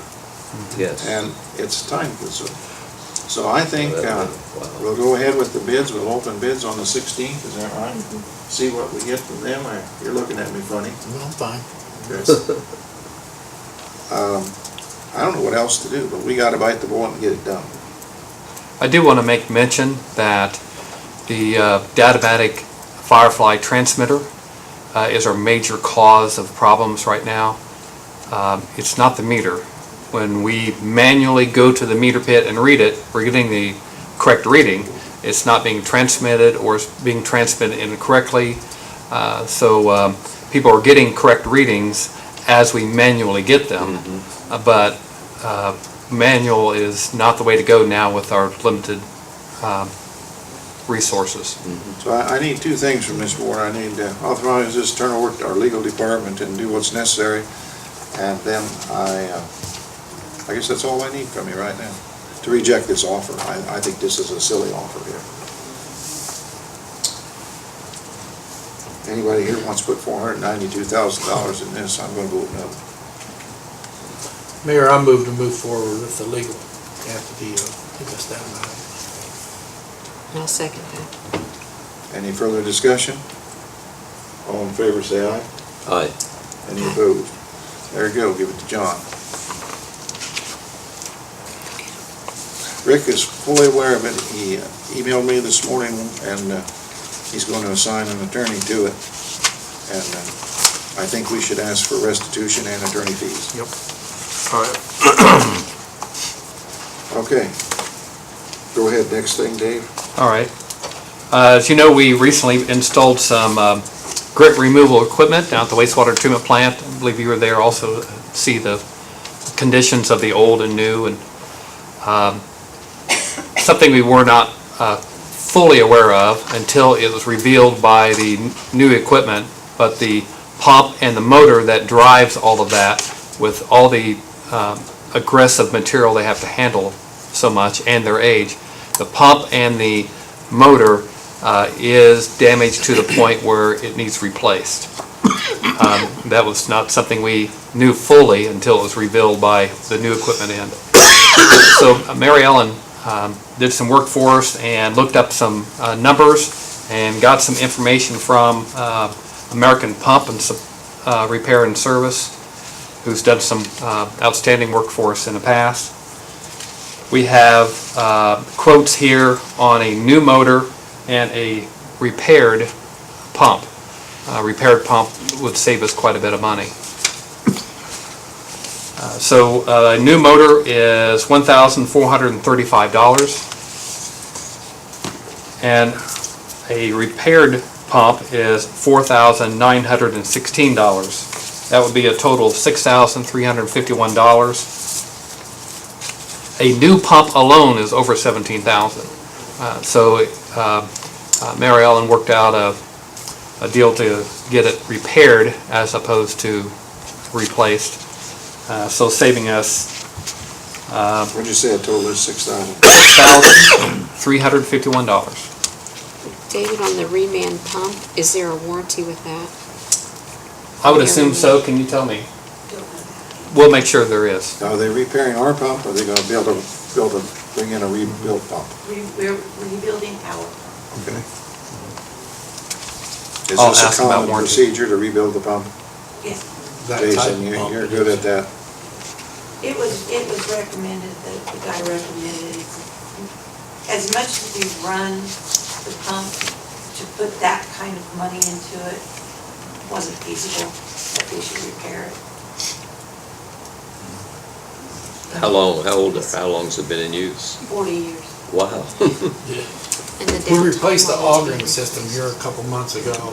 Yes. and it's time consuming. So I think Wow. we'll go ahead with the bids. We'll open bids on the 16th, is that right? See what we get from them. You're looking at me funny. No, I'm fine. Okay. I don't know what else to do, but we got to bite the bullet and get it done. I do want to make mention that the Databatic Firefly transmitter is our major cause of problems right now. It's not the meter. When we manually go to the meter pit and read it, we're getting the correct reading. It's not being transmitted, or it's being transmitted incorrectly. So people are getting correct readings as we manually get them. But manual is not the way to go now with our limited resources. So I need 2 things from this board. I need to authorize this turn over to our legal department and do what's necessary. And then I guess that's all I need from you right now, to reject this offer. I think this is a silly offer here. Anybody here wants to put $492,000 in this, I'm going to vote no. Mayor, I move to move forward with the legal after the, get that amount. I'll second that. Any further discussion? All in favor, say aye. Aye. Any opposed? There you go, give it to John. Rick is fully aware of it. He emailed me this morning, and he's going to assign an attorney to it. And I think we should ask for restitution and attorney fees. Yep. All right. Okay. Go ahead, next thing, Dave. All right. As you know, we recently installed some grit removal equipment down at the wastewater treatment plant. I believe you were there also to see the conditions of the old and new, and something we were not fully aware of until it was revealed by the new equipment, but the pump and the motor that drives all of that, with all the aggressive material they have to handle so much and their age, the pump and the motor is damaged to the point where it needs replaced. That was not something we knew fully until it was revealed by the new equipment end. So Mary Ellen did some work for us and looked up some numbers and got some information from American Pump and Repair and Service, who's done some outstanding work for us in the past. We have quotes here on a new motor and a repaired pump. Repaired pump would save us quite a bit of money. So a new motor is $1,435, and a repaired pump is $4,916. That would be a total of $6,351. A new pump alone is over $17,000. So Mary Ellen worked out a deal to get it repaired as opposed to replaced. So saving us What'd you say a total is $6,000? $6,351. David, on the reman pump, is there a warranty with that? I would assume so. Can you tell me? We'll make sure there is. Now, are they repairing our pump, or are they gonna bring in a rebuilt pump? We're rebuilding our. Okay. Is I'll this ask a about common warranty. procedure to rebuild the pump? Yes. That type Jason, of pump you're it good is. at that. It was recommended, the guy recommended it. As much as we run the pump, to put that kind of money into it wasn't feasible, that we should repair it. How long's it been in use? 40 years. Wow. And the We downtime replaced the while it's augering being- system here a couple months ago.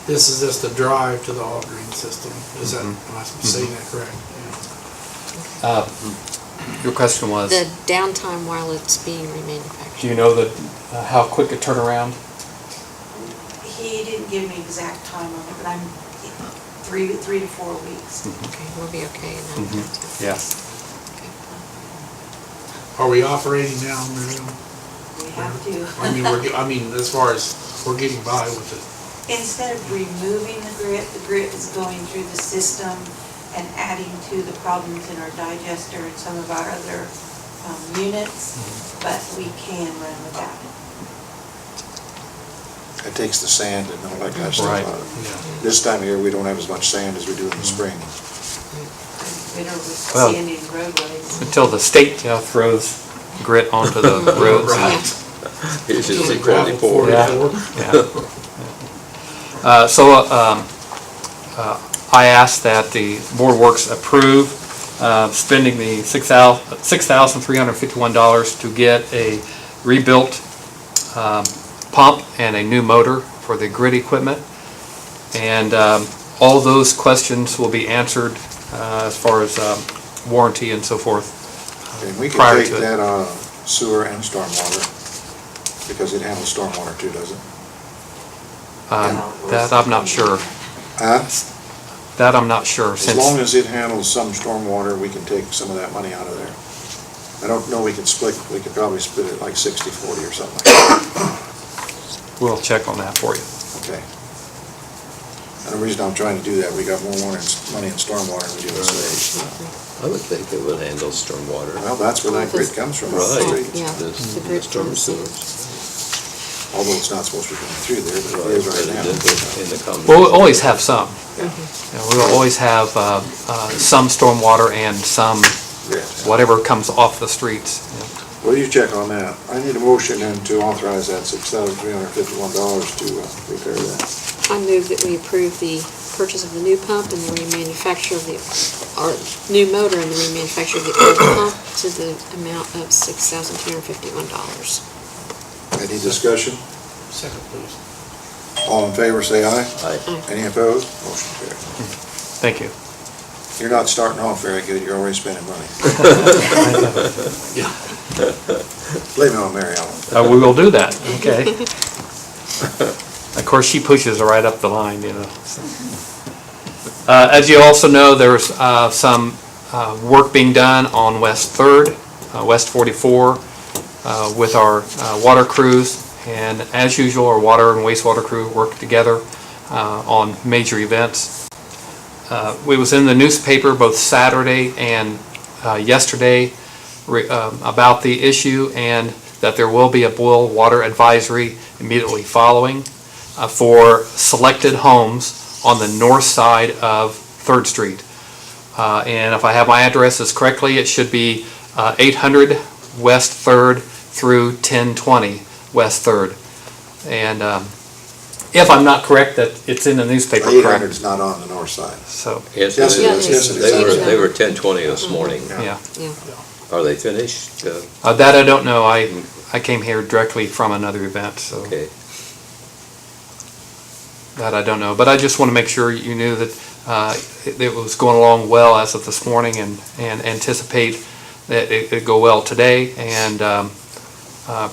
This is just a drive to the augering system. Is that, am I saying that correct? Your question was, The downtime while it's being do remanufactured. you know how quick a turnaround? He didn't give me exact time on it, but I'm 3 to 4 weeks. Okay, we'll be okay in that. Mhm. Yeah. Are we operating now, Miriam? We have to. I mean, as far as we're getting by with it. Instead of removing the grit is going through the system and adding to the problems in our digester and some of our other units, but we can run without it. It takes the sand and all that kind of stuff Right. out of it. Yeah. This time of year, we don't have as much sand as we do in the spring. We don't see Well, any roadways. Until the state throws grit onto the roads. You should see Gravel 44. Yeah. 44. I ask that the Board of Works approve spending the $6,351 to get a rebuilt pump and a new motor for the grid equipment. And all those questions will be answered as far as warranty and so forth. And we can Prior take to it. that sewer and stormwater, because it handles stormwater too, doesn't it? That I'm not sure. Huh? That I'm not sure. As long as it handles some stormwater, we can take some of that money out of there. I don't know, we could probably split it like 60-40 or something like that. We'll check on that for you. Okay. And the reason I'm trying to do that, we got more money in stormwater than we do in sewage. I would think it would handle stormwater. Well, that's where that grid comes from, off the Right. street. Yeah, This- the grid storm comes in. sewers. Although it's not supposed to be going through there, but Right, it is but right it now. did in the combination. We'll always have some. We'll always have some stormwater and some Grid. whatever comes off the streets. Well, you check on that. I need a motion then to authorize that $6,351 to repair that. I move that we approve the purchase of the new pump and the remanufacture of or new motor and the remanufacture of the old pump to the amount of $6,251. Any discussion? Second, please. All in favor, say aye. Aye. Any opposed? Motion carried. Thank you. You're not starting off very good, you're already spending money. Yeah. Blame it on Mary Ellen. We will do that, okay. Of course, she pushes right up the line, so. As you also know, there's some work being done on West 3rd, West 44, with our water crews. And as usual, our water and wastewater crew work together on major events. It was in the newspaper both Saturday and yesterday about the issue, and that there will be a boil water advisory immediately following. for selected homes on the north side of 3rd Street. And if I have my addresses correctly, it should be 800 West 3rd through 1020 West 3rd. And if I'm not correct, that it's in the newspaper, correct? 800's not on the north side. So, Yes, Yes, it it is. is. Yes, it is. They were 10:20 this morning. yeah. Are they finished? That I don't know. I came here directly from another event, so Okay. that I don't know. But I just want to make sure you knew that it was going along well as of this morning, and anticipate that it go well today, and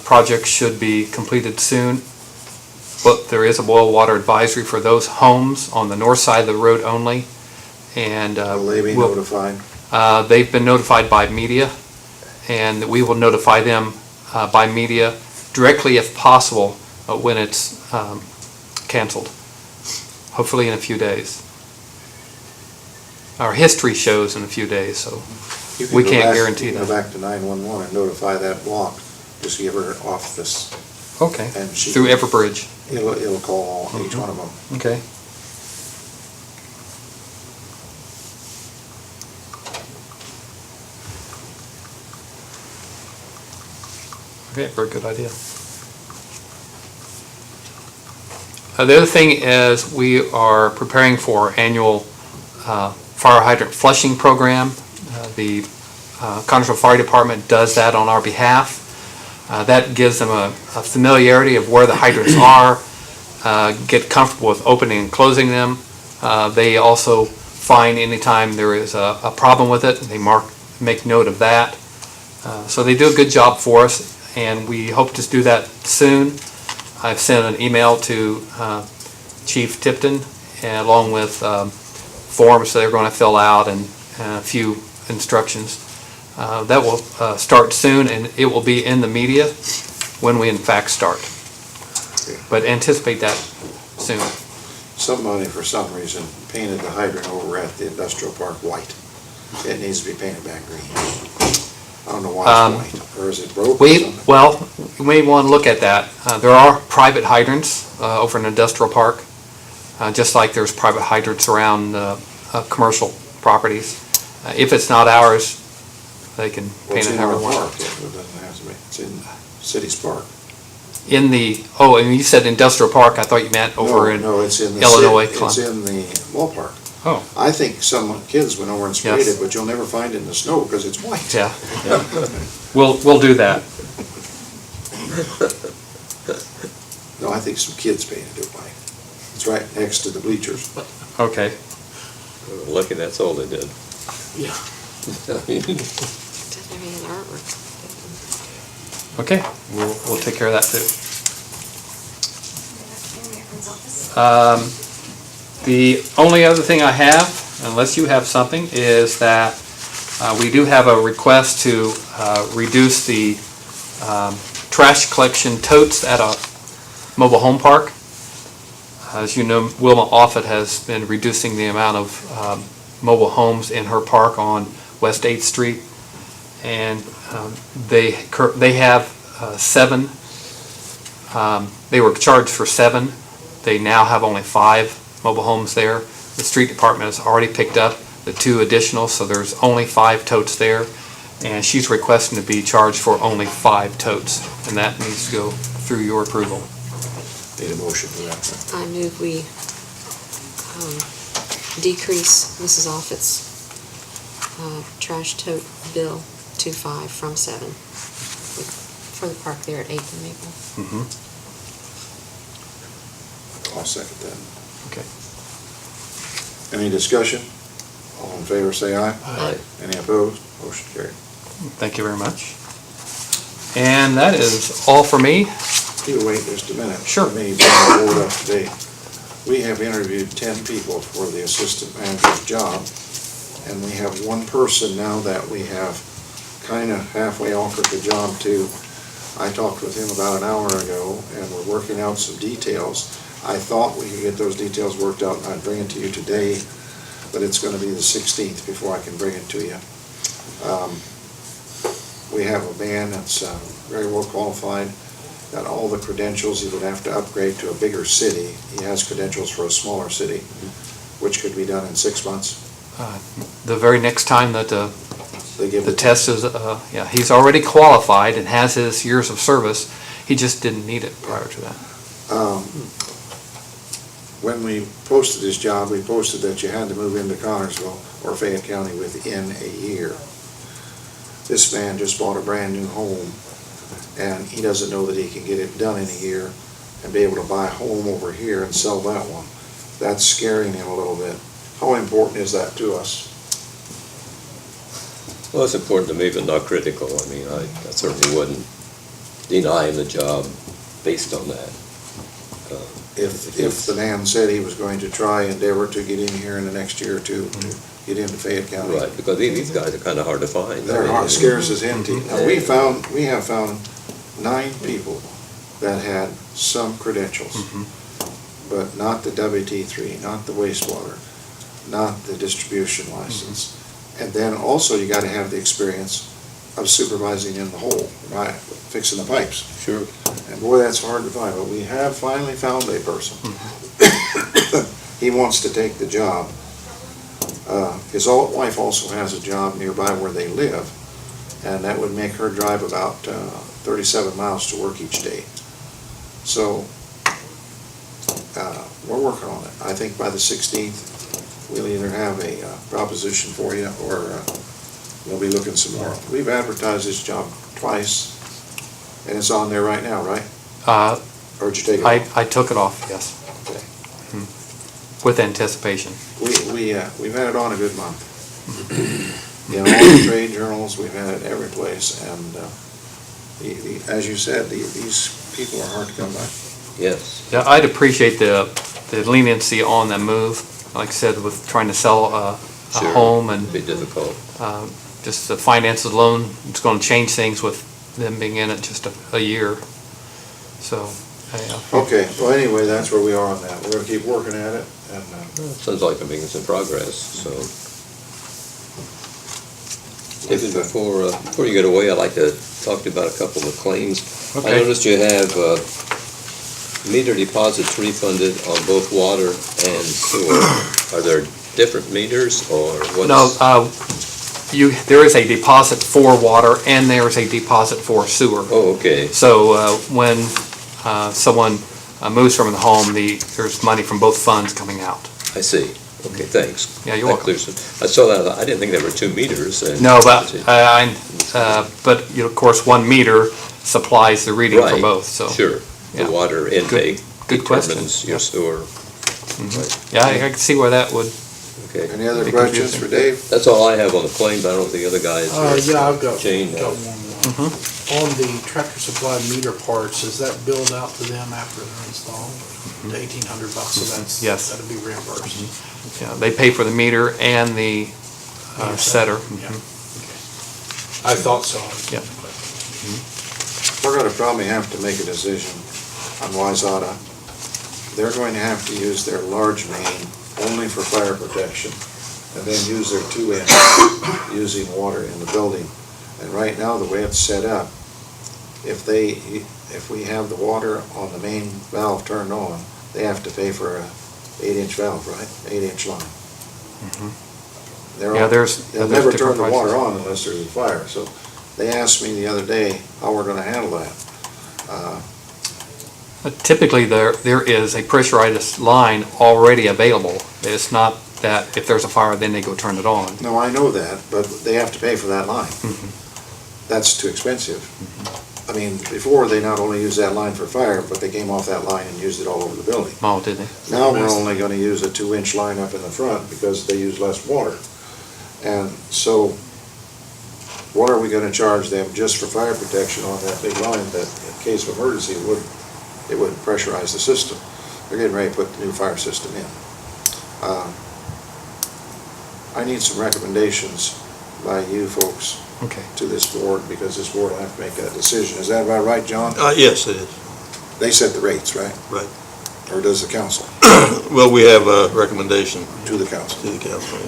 projects should be completed soon. But there is a boil water advisory for those homes on the north side of the road only, and Will they be notified? they've been notified by media, and we will notify them by media directly if possible when it's canceled, hopefully in a few days. Our history shows in a few days, so You can we go can't back- guarantee you can that. Go back to 911 and notify that block, just give her office, Okay, and she. through Everbridge. It'll call each one of them. Okay. Okay, very good idea. The other thing is we are preparing for our annual fire hydrant flushing program. The Connersville Fire Department does that on our behalf. That gives them a familiarity of where the hydrants are, get comfortable with opening and closing them. They also find anytime there is a problem with it, they make note of that. So they do a good job for us, and we hope to do that soon. I've sent an email to Chief Tipton, along with forms they're going to fill out and a few instructions. That will start soon, and it will be in the media when we in fact start. But anticipate that soon. Somebody, for some reason, painted the hydrant over at the industrial park white. It needs to be painted back green. I don't know why it's white, or is it broke or something? Well, you may want to look at that. There are private hydrants over in industrial park, just like there's private hydrants around commercial properties. If it's not ours, they can Well, paint it's it in however our they want. park, it doesn't have to be, it's in city's park. And you said industrial park, I thought you meant over in No, it's in the Illinois. It's in the ballpark. Oh. I think some kids went over and sprayed Yes. it, but you'll never find it in the snow because it's white. Yeah, we'll do that. No, I think some kids painted it white. It's right next to the bleachers. Okay. Lucky that's all they did. Yeah. Okay, we'll take care of that too. The only other thing I have, unless you have something, is that we do have a request to reduce the trash collection totes at a mobile home park. As you know, Wilma Offutt has been reducing the amount of mobile homes in her park on West 8th Street. And they have 7. They were charged for 7. They now have only 5 mobile homes there. The street department has already picked up the 2 additional, so there's only 5 totes there. And she's requesting to be charged for only 5 totes, and that needs to go through your approval. Need a motion for that. I move we decrease Mrs. Offutt's trash tote bill to 5 from 7 for the park there at 8th and Maple. Mm-hmm. I'll second that. Okay. Any discussion? All in favor, say aye. Aye. Any opposed? Motion carried. Thank you very much. And that is all for me. You wait just a minute. Sure. Let me bring the board up to date. We have interviewed 10 people for the assistant manager's job, and we have one person now that we have kind of halfway offered the job to. I talked with him about an hour ago, and we're working out some details. I thought we could get those details worked out, and I'd bring it to you today, but it's going to be the 16th before I can bring it to you. We have a man that's very well qualified. got all the credentials. He would have to upgrade to a bigger city. He has credentials for a smaller city, which could be done in 6 months. The very next time that They give the it, test is, he's already qualified and has his years of service. He just didn't need it prior to that. when we posted his job, we posted that you had to move into Connersville or Fayette County within a year. This man just bought a brand new home, and he doesn't know that he can get it done in a year and be able to buy a home over here and sell that one. That's scaring him a little bit. How important is that to us? Well, it's important to me, but not critical. I mean, I certainly wouldn't deny him the job based on that. If the man said he was going to try endeavor to get in here in the next year or two, to get into Fayette County. Right, because these guys are kind of hard to find. They're hard, scarce as hen's teeth. Now, we have found 9 people that had some credentials, but not the WT3, not the wastewater, not the distribution license. And then also you gotta have the experience of supervising in the hole, right, fixing the pipes. Sure. And boy, that's hard to find, but we have finally found a person. He wants to take the job. His wife also has a job nearby where they live, and that would make her drive about 37 miles to work each day. So, we're working on it. I think by the 16th, we'll either have a proposition for you, or we'll be looking some more. We've advertised this job twice, and it's on there right now, right? Or did you take it off? I took it off, yes. Okay. With anticipation. We've had it on a good month. In all the trade journals, we've had it every place, and as you said, these people are hard to come by. Yes. Yeah, I'd appreciate the leniency on that move. Like I said, with trying to sell a Sure. home and It'd be difficult. just the finances alone, it's going to change things with them being in it just a year. So, Okay, well, anyway, that's where we are on that. We're gonna keep working at it, and Sounds like they're making some progress, so. David, before you get away, I'd like to talk to you about a couple of claims. I Okay. noticed you have meter deposits refunded on both water and sewer. Are there different meters, or what's? no, there is a deposit for water and there is a deposit for sewer. Oh, okay. So when someone moves from the home, there's money from both funds coming out. I see. Okay, thanks. Yeah, you're That welcome. clears it. I saw that, I didn't think there were 2 meters. No, but of course, 1 meter supplies the reading for Right, both, so. Sure. Yeah. The water intake Good question. determines your sewer. Right. Yeah, I can see where that would, Okay. any other Be questions for Dave? That's all I have on the claims. I don't know if the other guys. Yeah, I've got Jane, one more. On the Tractor Supply meter parts, is that billed out to them after they're installed? The $1,800, so Yes. that'd be reimbursed. yeah, they pay for the meter and the setter. Yeah. I thought so. Yeah. We're gonna probably have to make a decision on Wayzata. They're going to have to use their large main only for fire protection, and then use their 2 ends using water in the building. And right now, the way it's set up, if we have the water on the main valve turned on, they have to pay for a 8-inch valve, right? 8-inch line. Yeah, They'll there's never turn different the water prices. on unless there's a fire, so they asked me the other day how we're gonna handle that. But typically, there is a pressurized line already available. It's not that if there's a fire, then they go turn it on. No, I know that, but they have to pay for that line. That's too expensive. I mean, before, they not only used that line for fire, but they came off that line and used it all over the building. Oh, did they? Now we're only gonna use a 2-inch line up in the front because they use less water. And so, what are we gonna charge them just for fire protection on that big line that in case of emergency, it would pressurize the system? They're getting ready to put the new fire system in. I need some recommendations by you folks Okay. to this board, because this board will have to make that decision. Is that about right, John? Yes, it is. They set the rates, right? Right. Or does the council? Well, we have a recommendation To the council. to the council.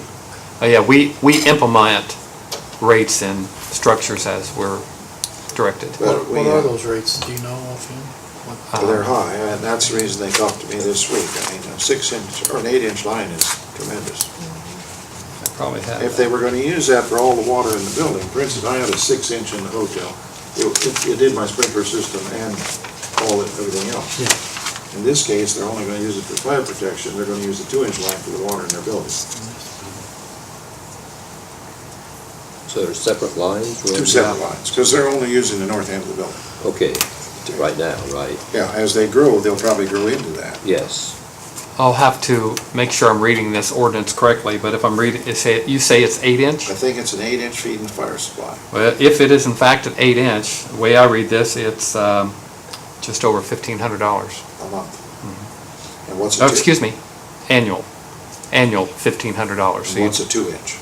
Yeah, we implement rates and structures as we're directed. But we, What are those rates? Do you know offhand? well, they're high, and that's the reason they talked to me this week. I mean, a 6-inch or an 8-inch line is tremendous. I probably have. If they were gonna use that for all the water in the building, for instance, I had a 6-inch in the hotel. It did my sprinkler system and everything else. Yeah. In this case, they're only gonna use it for fire protection. They're gonna use a 2-inch line for the water in their building. So there's separate lines? Two separate lines, because they're only using the north end of the building. Okay, right now, right? Yeah, as they grow, they'll probably grow into that. Yes. I'll have to make sure I'm reading this ordinance correctly, but if I'm reading, you say it's 8-inch? I think it's an 8-inch feeding fire supply. Well, if it is in fact an 8-inch, the way I read this, it's just over $1,500. A month. And what's a Oh, two? excuse me, annual $1,500. So And what's a 2-inch?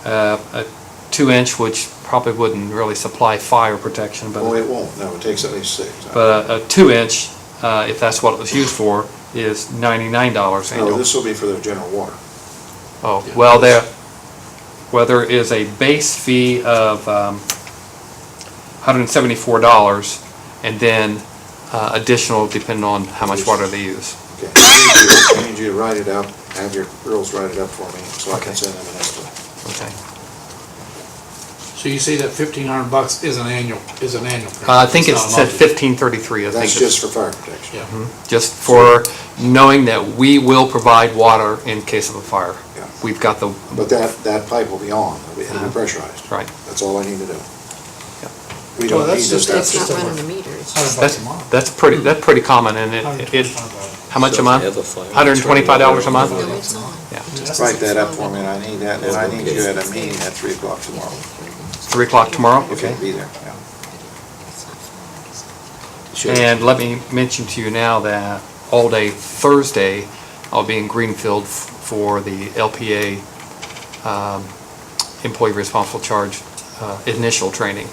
a 2-inch, which probably wouldn't really supply fire protection, Oh, but it won't. No, it takes at least 6. a 2-inch, if that's what it was used for, is $99 No, annual. this will be for their general water. Oh, well, there is a base fee of $174, and then additional depending on how much water they use. Okay. I need you to write it up, have your girls write it up for me, so I can Okay. send them an estimate. Okay. So you say that $1,500 is an annual I think it It's not said monthly. 1533. I think That's it's just for fire protection. Yeah. just for knowing that we will provide water in case of a fire. Yeah. We've got the, But that pipe will be on, it'll be pressurized. right. That's all I need to do. Yep. We Well, don't that's need just- this. that's It's just not a- running the meter. It's $100 a month. That's pretty common, and it, how much a month? Doesn't have a fire. $125 a month? No, it's not. Yeah. Write that up for me, and I need that, and I need you at a meeting at 3 o'clock tomorrow. 3 o'clock tomorrow? If Okay. you'll be there, yeah. And let me mention to you now that all day Thursday, I'll be in Greenfield for the LPA Employee Responsible Charge initial training.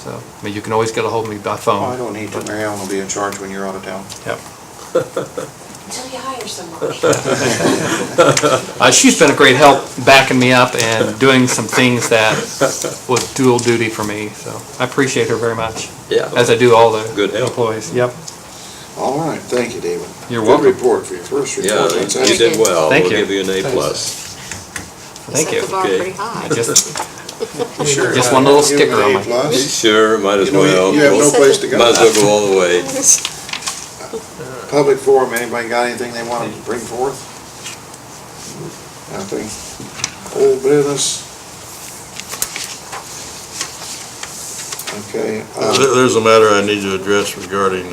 So, I mean, you can always get a hold of me by Oh, I phone. don't need to, Mary Ellen will be in charge when you're out of town. Yep. Until you hire someone. She's been a great help backing me up and doing some things that was dual duty for me, so I appreciate her very much. Yeah. As I do all the Good help. employees. Yep. All right, thank you, David. You're welcome. Good report for your first Yeah, report. That's you excellent. did well. Thank We'll you. give you an A+. Thank Set you. the bar Okay. pretty high. Sure. Just one little Give sticker them on an my. A+. Sure, might as You know, well. you have no place to go. Might as well go all the way. Public forum, anybody got anything they want to bring forth? Nothing? Old business? Okay, There's a matter I need to address regarding,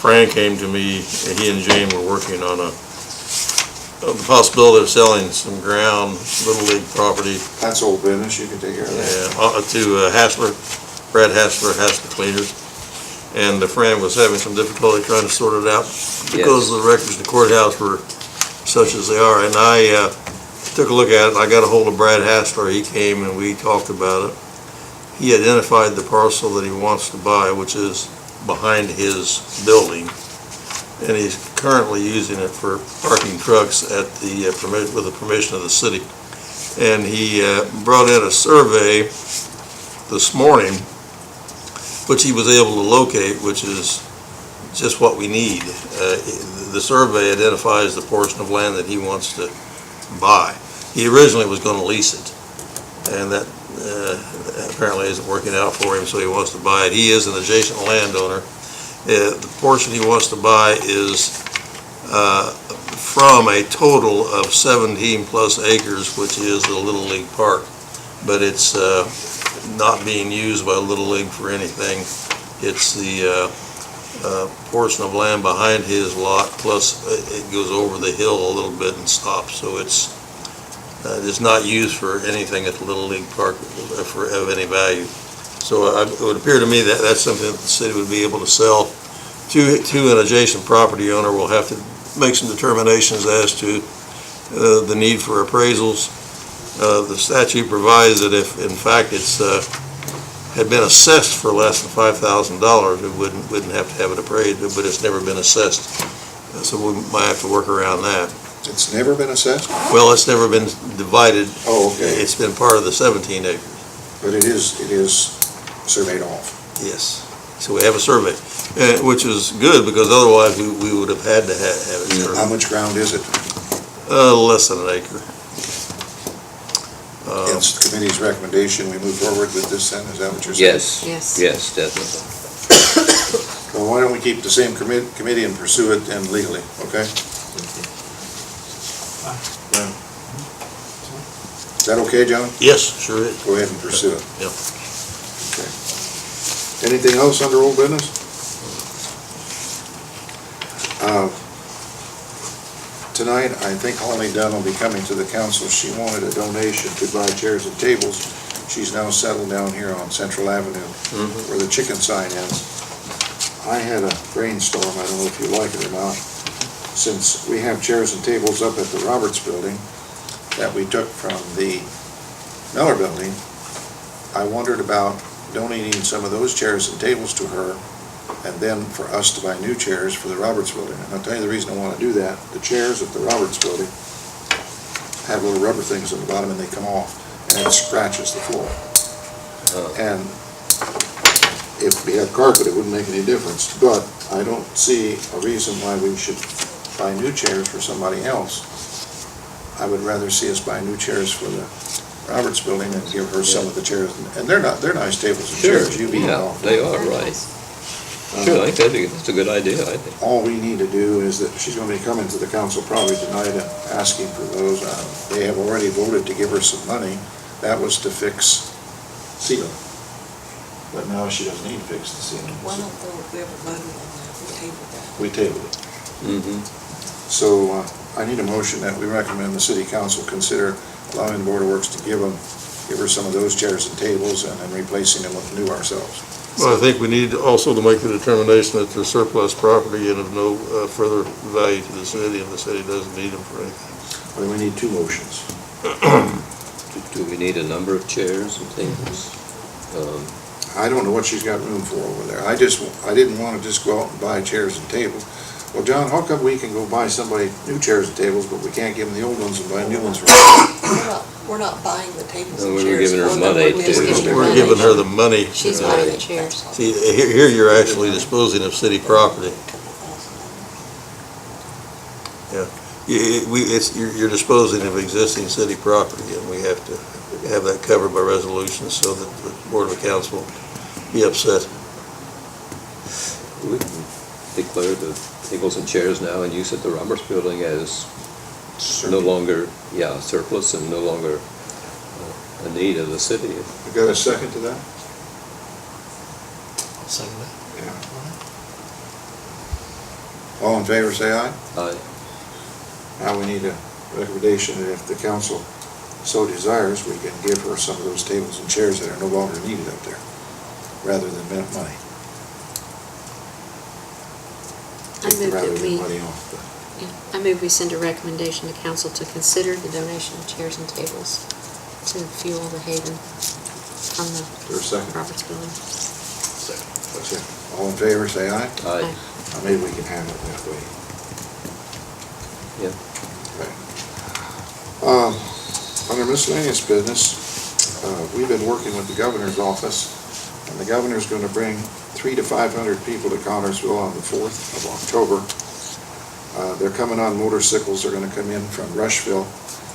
Fran came to me, and he and Jane were working on the possibility of selling some ground, Little League property, that's old business, you can take care of that. to Hassler, Brad Hassler, Hassler Cleaners. And Fran was having some difficulty trying to sort it out because the records in the courthouse were such as they are. And I took a look at it, I got a hold of Brad Hassler, he came and we talked about it. He identified the parcel that he wants to buy, which is behind his building. And he's currently using it for parking trucks at the, with the permission of the city. And he brought in a survey this morning, which he was able to locate, which is just what we need. The survey identifies the portion of land that he wants to buy. He originally was going to lease it, and that apparently isn't working out for him, so he wants to buy it. He is an adjacent landowner. The portion he wants to buy is from a total of 17 plus acres, which is the Little League Park, but it's not being used by Little League for anything. It's the portion of land behind his lot, plus it goes over the hill a little bit and stops, so it's not used for anything at the Little League Park of any value. So it would appear to me that that's something that the city would be able to sell to an adjacent property owner. We'll have to make some determinations as to the need for appraisals. The statute provides that if, in fact, it's had been assessed for less than $5,000, it wouldn't have to have it appraised, but it's never been assessed. So we might have to work around that. It's never been assessed? Well, it's never been divided. Oh, okay. It's been part of the 17 acres. But it is surveyed off. Yes. So we have a survey, which is good, because otherwise we would have had to have it surveyed. How much ground is it? Less than an acre. It's the committee's recommendation, we move forward with this then, is that what you're saying? Yes. Yes. Yes, definitely. Well, why don't we keep the same committee and pursue it then legally, okay? Is that okay, John? Yes, sure is. Go ahead and pursue it. Yep. Okay. Anything else under old business? Tonight, I think Holly Dunn will be coming to the council. She wanted a donation to buy chairs and tables. She's now settled down here on Central Avenue where the chicken sign is. I had a brainstorm, I don't know if you like it or not, since we have chairs and tables up at the Roberts Building that we took from the Miller Building. I wondered about donating some of those chairs and tables to her, and then for us to buy new chairs for the Roberts Building. And I'll tell you the reason I want to do that. The chairs at the Roberts Building have little rubber things on the bottom and they come off, and it scratches the floor. And if we had carpet, it wouldn't make any difference, but I don't see a reason why we should buy new chairs for somebody else. I would rather see us buy new chairs for the Roberts Building and give her some of the chairs, and they're nice tables and chairs, you've eaten off. They are, right. Sure, I think that's a good idea, I think. All we need to do is that she's going to be coming to the council probably tonight and asking for those. They have already voted to give her some money. That was to fix ceiling. But now she doesn't need to fix the ceiling. Why don't we ever vote on that? We tabled that. We tabled it. So I need a motion that we recommend the city council consider allowing the Board of Works to give her some of those chairs and tables and then replacing them with new ourselves. Well, I think we need also to make the determination that they're surplus property and of no further value to the city, and the city doesn't need them for anything. Well, we need two motions. Do we need a number of chairs and tables? I don't know what she's got room for over there. I didn't want to just go out and buy chairs and tables. Well, John, how come we can go buy somebody new chairs and tables, but we can't give them the old ones and buy new ones for them? We're not buying the tables No, and we were chairs. giving her for them. money We're just to- giving her We're money. giving her the money. She's buying the chairs. See, here you're actually disposing of city property. Yeah, you're disposing of existing city property, and we have to have that covered by resolution so that the Board of Accounts will be upset. We can declare the tables and chairs now in use at the Roberts Building as no longer, surplus and no longer a need of the city. You got a second to that? I'll second that. Yeah. All in favor, say aye. Aye. Now we need a recommendation that if the council so desires, we can give her some of those tables and chairs that are no longer needed up there, rather than money. I move we send a recommendation to council to consider the donation of chairs and tables to fuel the haven from the There's a second. Roberts Building. That's it. All in favor, say aye. Aye. Maybe we can have it that way. Yeah. Okay. Under miscellaneous business, we've been working with the governor's office, and the governor's going to bring 300 to 500 people to Connersville on the 4th of October. They're coming on motorcycles. They're going to come in from Rushville.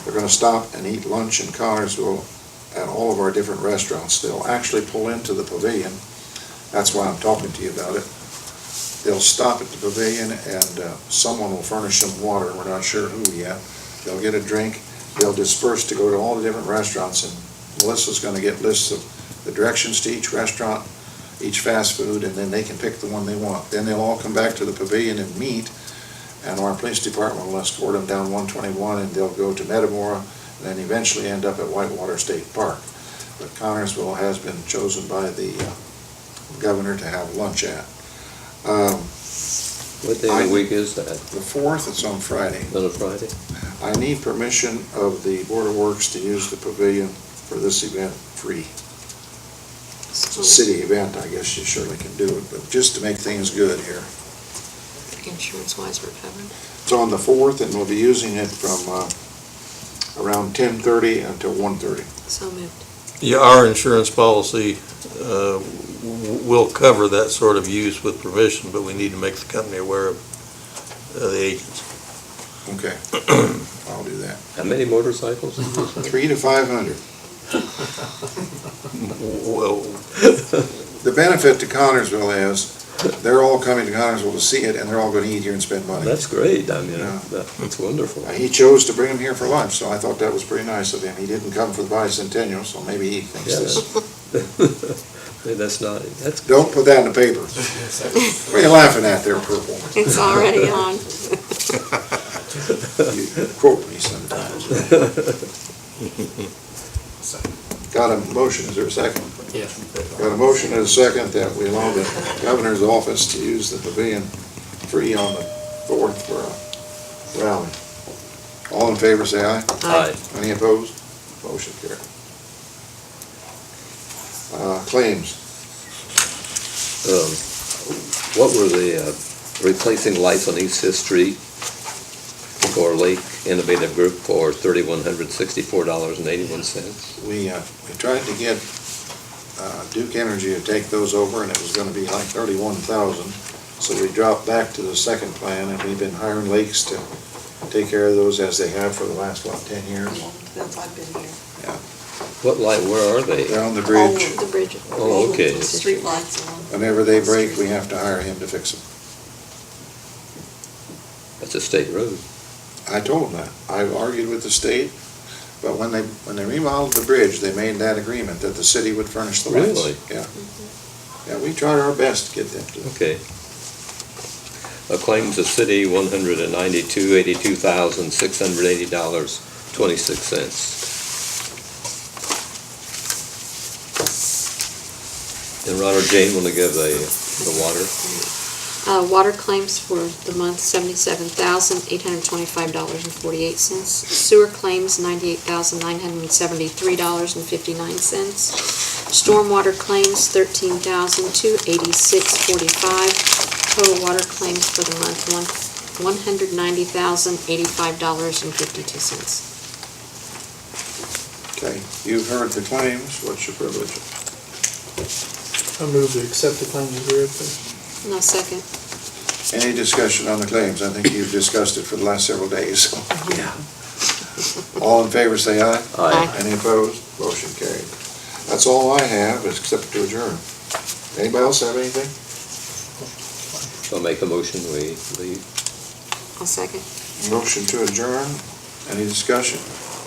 They're going to stop and eat lunch in Connersville at all of our different restaurants. They'll actually pull into the pavilion. That's why I'm talking to you about it. They'll stop at the pavilion and someone will furnish them water. We're not sure who yet. They'll get a drink. They'll disperse to go to all the different restaurants, and Melissa's going to get lists of the directions to each restaurant, each fast food, and then they can pick the one they want. Then they'll all come back to the pavilion and meet, and our police department will escort them down 121, and they'll go to Metamora, and then eventually end up at Whitewater State Park. But Connersville has been chosen by the governor to have lunch at. What day of the week is that? The 4th, it's on Friday. On a Friday? I need permission of the Board of Works to use the pavilion for this event free. It's a city event, I guess you surely can do it, but just to make things good here. Insurance-wise, we're covered. It's on the 4th, and we'll be using it from around 10:30 until 1:30. So moved. Yeah, our insurance policy will cover that sort of use with permission, but we need to make the company aware of the agents. Okay, I'll do that. How many motorcycles? 3 to 500. Well, The benefit to Connersville is, they're all coming to Connersville to see it, and they're all gonna eat here and spend money. That's great, I mean, Yeah. that's wonderful. He chose to bring them here for lunch, so I thought that was pretty nice of him. He didn't come for the bicentennial, so maybe he thinks Yeah, this. That's not, that's. Don't put that in the paper. What are you laughing at there, Purple? It's already on. You quote me sometimes. Got a motion, is there a second? Yes. Got a motion and a second that we allow the governor's office to use the pavilion free on the 4th for a rally. All in favor, say aye. Aye. Any opposed? Motion carried. Claims. What were the replacing lights on East 5th Street for Lake Innovative Group for $3,164.81? We tried to get Duke Energy to take those over, and it was gonna be like 31,000. So we dropped back to the second plan, and we've been hiring Lakes to take care of those as they have for the last, 10 years? Since I've been here. What light, where are they? They're on the bridge. The bridge. Oh, okay. Street lights on. Whenever they break, we have to hire him to fix them. That's a state road. I told them that. I argued with the state, but when they remodeled the bridge, they made that agreement that the city would furnish the lights. Really? Yeah. Yeah, we tried our best to get them to. Okay. Claims the city, $182,680.26. And Ron or Jane want to give the water? Water claims for the month, $77,825.48. Sewer claims, $98,973.59. Stormwater claims, $13,286.45. Total water claims for the month, $190,085.52. Okay, you've heard the claims. What's your privilege? I move to accept the claims as read, please. No, second. Any discussion on the claims? I think you've discussed it for the last several days. Yeah. All in favor, say aye. Aye. Any opposed? Motion carried. That's all I have, except to adjourn. Anybody else have anything? I'll make a motion, we leave. I'll second. Motion to adjourn. Any discussion?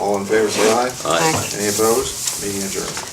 All in favor, say aye. Aye. Any opposed? Meeting adjourned.